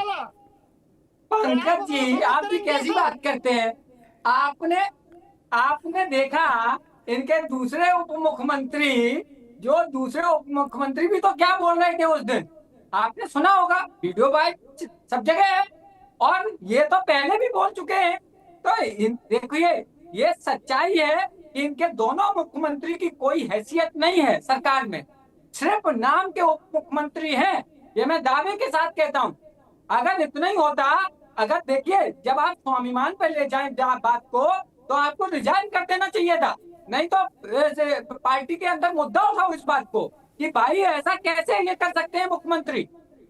पंकज जी, आप भी कैसी बात करते हैं? आपने देखा इनके दूसरे उप मुख्यमंत्री भी तो क्या बोल रहे थे उस दिन, आपने सुना होगा, वीडियो वायरल सब जगह है, और ये तो पहले भी बोल चुके हैं। तो देखिए, ये सच्चाई है कि इनके दोनों मुख्यमंत्री की कोई हैसियत नहीं है सरकार में, सिर्फ नाम के उप मुख्यमंत्री हैं, ये मैं दावे के साथ कहता हूँ। अगर इतना ही होता, अगर देखिए, जब आप स्वाभिमान पर ले जाएं बात को, तो आपको रिजाइन कर देना चाहिए था, नहीं तो पार्टी के अंदर मुद्दा उठाओ इस बात को कि भाई ऐसा कैसे ये कर सकते हैं मुख्यमंत्री।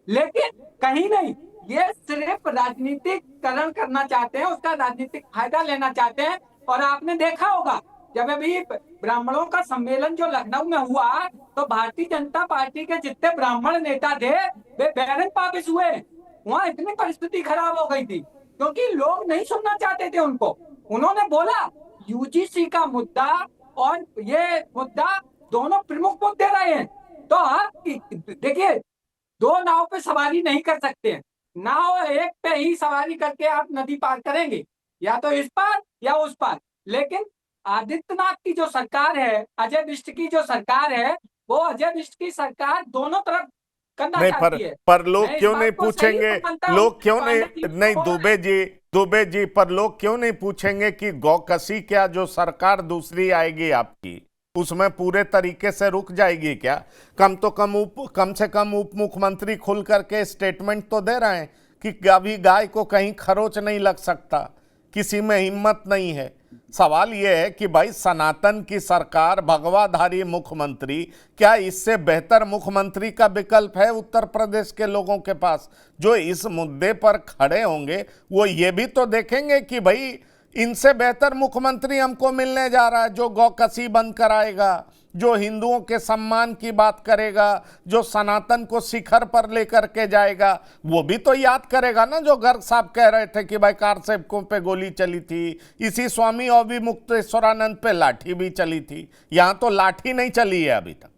लेकिन कहीं नहीं, ये सिर्फ राजनीतिकरण करना चाहते हैं, उसका राजनीतिक फायदा लेना चाहते हैं। और आपने देखा होगा, जब अभी ब्राह्मणों का सम्मेलन जो लखनऊ में हुआ, तो भारतीय जनता पार्टी के जितने ब्राह्मण नेता थे वे बैरन वापिस हुए। वहां इतनी परिस्थिति खराब हो गई थी क्योंकि लोग नहीं सुनना चाहते थे उनको। उन्होंने बोला यूजीसी का मुद्दा और ये मुद्दा दोनों प्रमुख मुद्दे रहे हैं। तो आप देखिए, दो नाव पे सवारी नहीं कर सकते हैं, नाव एक पे ही सवारी करके आप नदी पार करेंगे, या तो इस पार या उस पार। लेकिन आदित्यनाथ की जो सरकार है, अजय बिष्ट की जो सरकार है, वो अजय बिष्ट की सरकार दोनों तरफ करना नहीं, चाहती है। पर लोग क्यों नहीं पूछेंगे, लोग क्यों नहीं दुबे जी, पर लोग क्यों नहीं पूछेंगे कि गौकसी क्या जो सरकार दूसरी आएगी आपकी, उसमें पूरे तरीके से रुक जाएगी क्या? कम से कम उप मुख्यमंत्री खुल करके स्टेटमेंट तो दे रहे हैं कि अभी गाय को कहीं खरोच नहीं लग सकता, किसी में हिम्मत नहीं है। सवाल यह है कि भाई सनातन की सरकार, भगवाधारी मुख्यमंत्री, क्या इससे बेहतर मुख्यमंत्री का विकल्प है उत्तर प्रदेश के लोगों के पास? जो इस मुद्दे पर खड़े होंगे वो ये भी तो देखेंगे कि भाई इनसे बेहतर मुख्यमंत्री हमको मिलने जा रहा है, जो गौकसी बंद कराएगा, जो हिंदुओं के सम्मान की बात करेगा, जो सनातन को शिखर पर लेकर के जाएगा। वो भी तो याद करेगा ना, जो गर्ग साहब कह रहे थे कि भाई कार सेवकों पे गोली चली थी, इसी स्वामी अविमुक्तेश्वरानंद पे लाठी भी चली थी, यहाँ तो लाठी नहीं चली है अभी तक।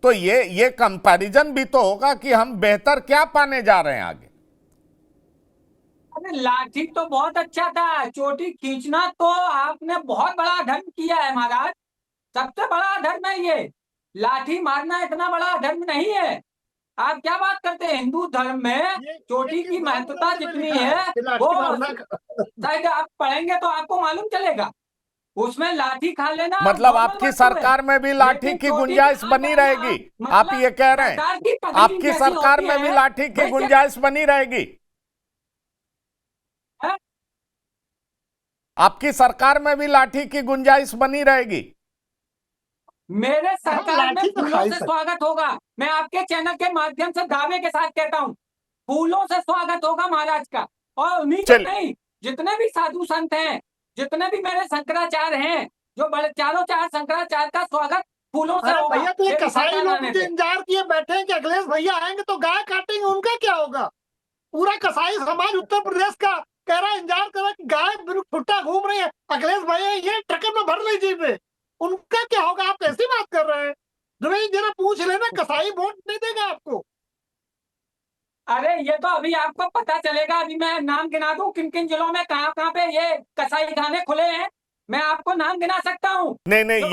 तो ये कंपैरिजन भी तो होगा कि हम बेहतर क्या पाने जा रहे हैं आगे। अरे लाठी तो बहुत अच्छा था, चोटी खींचना तो आपने बहुत बड़ा धर्म किया है महाराज, सबसे बड़ा धर्म है ये। लाठी मारना इतना बड़ा धर्म नहीं है। आप क्या बात करते हैं? हिंदू धर्म में चोटी की महत्वता जितनी है वो शायद आप पढ़ेंगे तो आपको मालूम चलेगा, उसमें लाठी खा लेना मतलब आपकी सरकार में भी लाठी की गुंजाइश बनी रहेगी, आप ये कह रहे हैं? आपकी सरकार में भी लाठी की गुंजाइश बनी रहेगी? आपकी सरकार में भी लाठी की गुंजाइश बनी रहेगी? मेरे सरकार में फूलों से स्वागत होगा। मैं आपके चैनल के माध्यम से दावे के साथ कहता हूँ, फूलों से स्वागत होगा महाराज का। और उन्हीं के नहीं, जितने भी साधु संत हैं, जितने भी मेरे शंकराचार्य हैं, जो बड़े चारों चार शंकराचार्य का स्वागत फूलों से होगा। भैया, तो ये कसाई लोग इंतजार किए बैठे हैं कि अखिलेश भैया आएंगे तो गाय काटेंगे, उनका क्या होगा? पूरा कसाई समाज उत्तर प्रदेश का कह रहा है, इंतजार कर रहा है कि गाय छुट्टा घूम रही है, अखिलेश भैया ये ट्रकर में भर लीजिए पे, उनका क्या होगा? आप कैसी बात कर रहे हैं? दुबे जरा पूछ लेना, कसाई वोट नहीं देगा आपको। अरे ये तो अभी आपको पता चलेगा। अभी मैं नाम गिना दूं किन किन जिलों में कहाँ पे ये कसाई खाने खुले हैं, मैं आपको नाम गिना सकता हूँ। नहीं नहीं,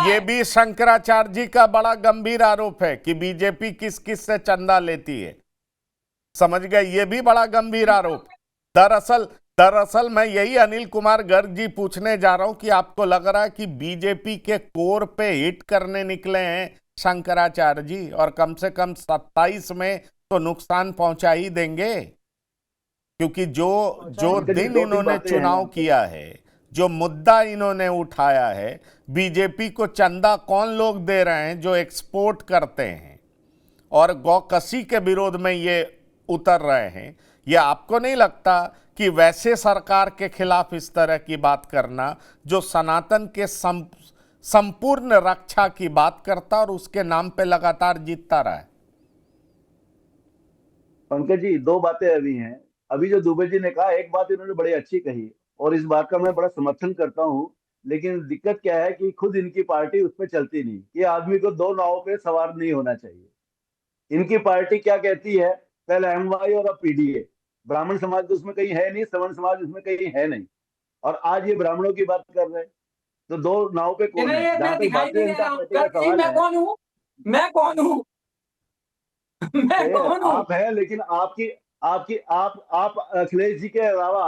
ये भी शंकराचार्य जी का बड़ा गंभीर आरोप है कि बीजेपी किस किस से चंदा लेती है। समझ गए, ये भी बड़ा गंभीर आरोप। दरअसल मैं यही अनिल कुमार गर्ग जी पूछने जा रहा हूं कि आपको लग रहा है कि बीजेपी के कोर पे हिट करने निकले हैं शंकराचार्य जी, और कम से कम 27 में तो नुकसान पहुंचा ही देंगे, क्योंकि जो दिन इन्होंने चुनाव किया है, जो मुद्दा इन्होंने उठाया है, बीजेपी को चंदा कौन लोग दे रहे हैं जो एक्सपोर्ट करते हैं और गौकसी के विरोध में ये उतर रहे हैं। ये आपको नहीं लगता कि वैसे सरकार के खिलाफ इस तरह की बात करना जो सनातन के संपूर्ण रक्षा की बात करता और उसके नाम पे लगातार जीतता रहा है? पंकज जी, दो बातें अभी हैं। अभी जो दुबे जी ने कहा, एक बात इन्होंने बड़ी अच्छी कही और इस बात का मैं बड़ा समर्थन करता हूं, लेकिन दिक्कत क्या है कि खुद इनकी पार्टी उस पर चलती नहीं। ये आदमी को दो नावों पे सवार नहीं होना चाहिए। इनकी पार्टी क्या कहती है, पहले एमवाई और अब पीडीए। ब्राह्मण समाज तो उसमें कहीं है नहीं, सवर्ण समाज उसमें कहीं है नहीं, और आज ये ब्राह्मणों की बात कर रहे हैं। तो दो नाव पे कौन है? जहां तक भारतीय जनता पार्टी का सवाल है, मैं कौन हूँ? मैं कौन हूँ? आप है, लेकिन आप अखिलेश जी के अलावा,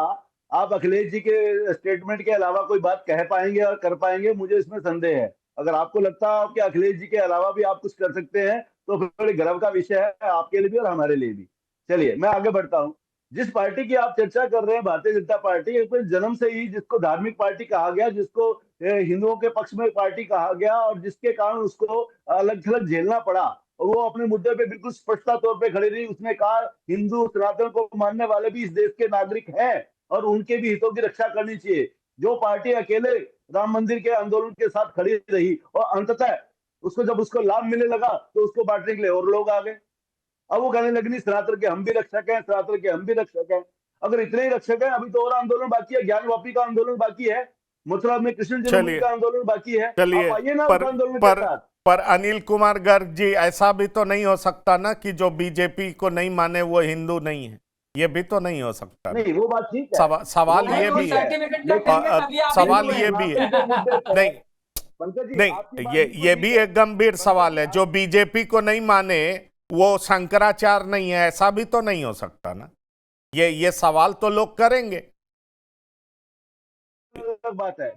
आप अखिलेश जी के स्टेटमेंट के अलावा कोई बात कह पाएंगे और कर पाएंगे, मुझे इसमें संदेह है। अगर आपको लगता है कि अखिलेश जी के अलावा भी आप कुछ कर सकते हैं तो फिर बड़े गर्व का विषय है आपके लिए भी और हमारे लिए भी। चलिए मैं आगे बढ़ता हूँ। जिस पार्टी की आप चर्चा कर रहे हैं, भारतीय जनता पार्टी, अपने जन्म से ही जिसको धार्मिक पार्टी कहा गया, जिसको हिंदुओं के पक्ष में पार्टी कहा गया और जिसके कारण उसको अलग थलग झेलना पड़ा, और वो अपने मुद्दे पे बिल्कुल स्पष्टता तौर पे खड़ी रही। उसने कहा हिंदू सनातन को मानने वाले भी इस देश के नागरिक हैं और उनके भी हितों की रक्षा करनी चाहिए। जो पार्टी अकेले राम मंदिर के आंदोलन के साथ खड़ी रही और अंततः जब उसको लाभ मिलने लगा तो उसको बांटने के लिए और लोग आ गए। अब वो कहने लगे नहीं, सनातन के हम भी रक्षक हैं, सनातन के हम भी रक्षक हैं। अगर इतने ही रक्षक हैं, अभी तो और आंदोलन बाकी है, ज्ञानवापी का आंदोलन बाकी है, मथुरा में कृष्ण जन्मभूमि का आंदोलन बाकी है। चलिए, आइए ना उस आंदोलन के साथ। पर अनिल कुमार गर्ग जी, ऐसा भी तो नहीं हो सकता ना कि जो बीजेपी को नहीं माने वो हिंदू नहीं है। ये भी तो नहीं हो सकता। नहीं, वो बात ठीक है। सवाल ये भी है, सवाल ये भी है, नहीं, ये भी एक गंभीर सवाल है। जो बीजेपी को नहीं माने वो शंकराचार्य नहीं है, ऐसा भी तो नहीं हो सकता ना। ये सवाल तो लोग करेंगे। बात है,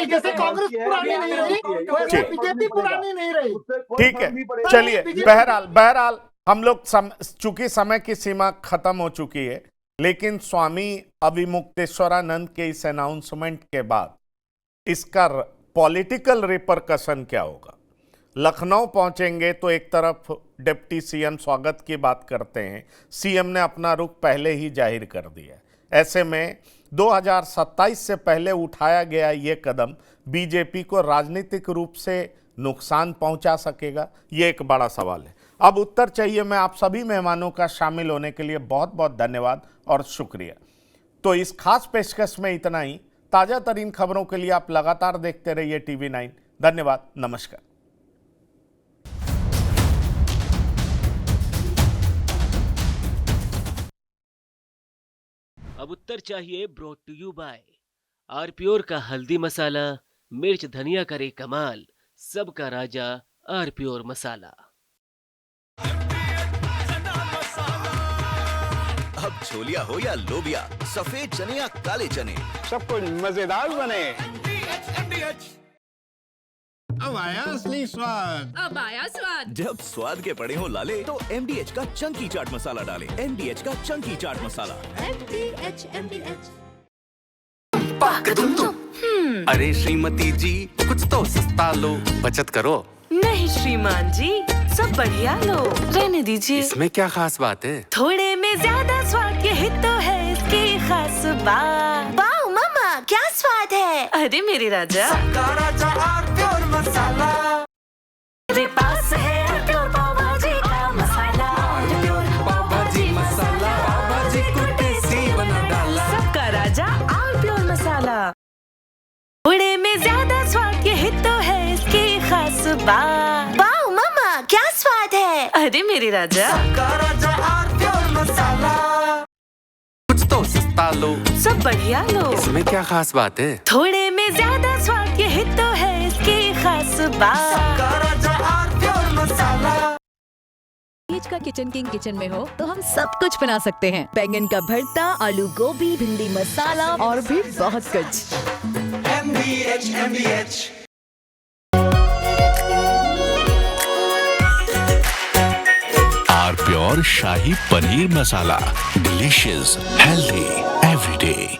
जैसे कांग्रेस पुरानी नहीं रही, वैसे बीजेपी पुरानी नहीं रही। ठीक है, चलिए, बहरहाल हम लोग चूंकि समय की सीमा खत्म हो चुकी है, लेकिन स्वामी अविमुक्तेश्वरानंद के इस अनाउंसमेंट के बाद इसका पॉलिटिकल रिपरकशन क्या होगा? लखनऊ पहुंचेंगे तो एक तरफ डिप्टी सीएम स्वागत की बात करते हैं, सीएम ने अपना रुख पहले ही जाहिर कर दिया। ऐसे में 2027 से पहले उठाया गया ये कदम बीजेपी को राजनीतिक रूप से नुकसान पहुंचा सकेगा? ये एक बड़ा सवाल है। अब उत्तर चाहिए। मैं आप सभी मेहमानों का शामिल होने के लिए बहुत बहुत धन्यवाद और शुक्रिया। तो इस खास पेशकश में इतना ही। ताज़ा तरीन खबरों के लिए आप लगातार देखते रहिए TV9। धन्यवाद, नमस्कार। अब उत्तर चाहिए ब्रॉट टू यू बाय आरप्योर का हल्दी मसाला, मिर्च धनिया करे कमाल, सबका राजा आरप्योर मसाला। अब छोलिया हो या लोबिया, सफेद चने या काले चने, सब कुछ मजेदार बने। अब आया असली स्वाद। अब आया स्वाद। जब स्वाद के पड़े हो लाले तो MDH का चंकी चाट मसाला डालें। MDH का चंकी चाट मसाला। MDH। अरे श्रीमती जी, कुछ तो सस्ता लो, बचत करो। नहीं श्रीमान जी, सब बढ़िया लो, रहने दीजिए। इसमें क्या खास बात है? थोड़े में ज्यादा स्वाद, यही तो है इसकी खास बात। वाओ मामा, क्या स्वाद है। अरे मेरे राजा, राजा आरप्योर मसाला। मेरे पास है आरप्योर पाव भाजी का मसाला। आरप्योर पाव भाजी मसाला, पाव भाजी को टेस्टी बना डाला। सबका राजा आरप्योर मसाला। थोड़े में ज्यादा स्वाद, यही तो है इसकी खास बात। वाओ मामा, क्या स्वाद है। अरे मेरे राजा, सबका राजा आर प्योर मसाला। कुछ तो सस्ता लो, सब बढ़िया लो। इसमें क्या खास बात है? थोड़े में ज्यादा स्वाद, यही तो है इसकी खास बात। सबका राजा आर प्योर मसाला। एमडीएच का किचन किंग किचन में हो तो हम सब कुछ बना सकते हैं। बैंगन का भरता, आलू गोभी, भिंडी मसाला और भी बहुत कुछ। MDH are pure shahi paneer masala, delicious, healthy everyday.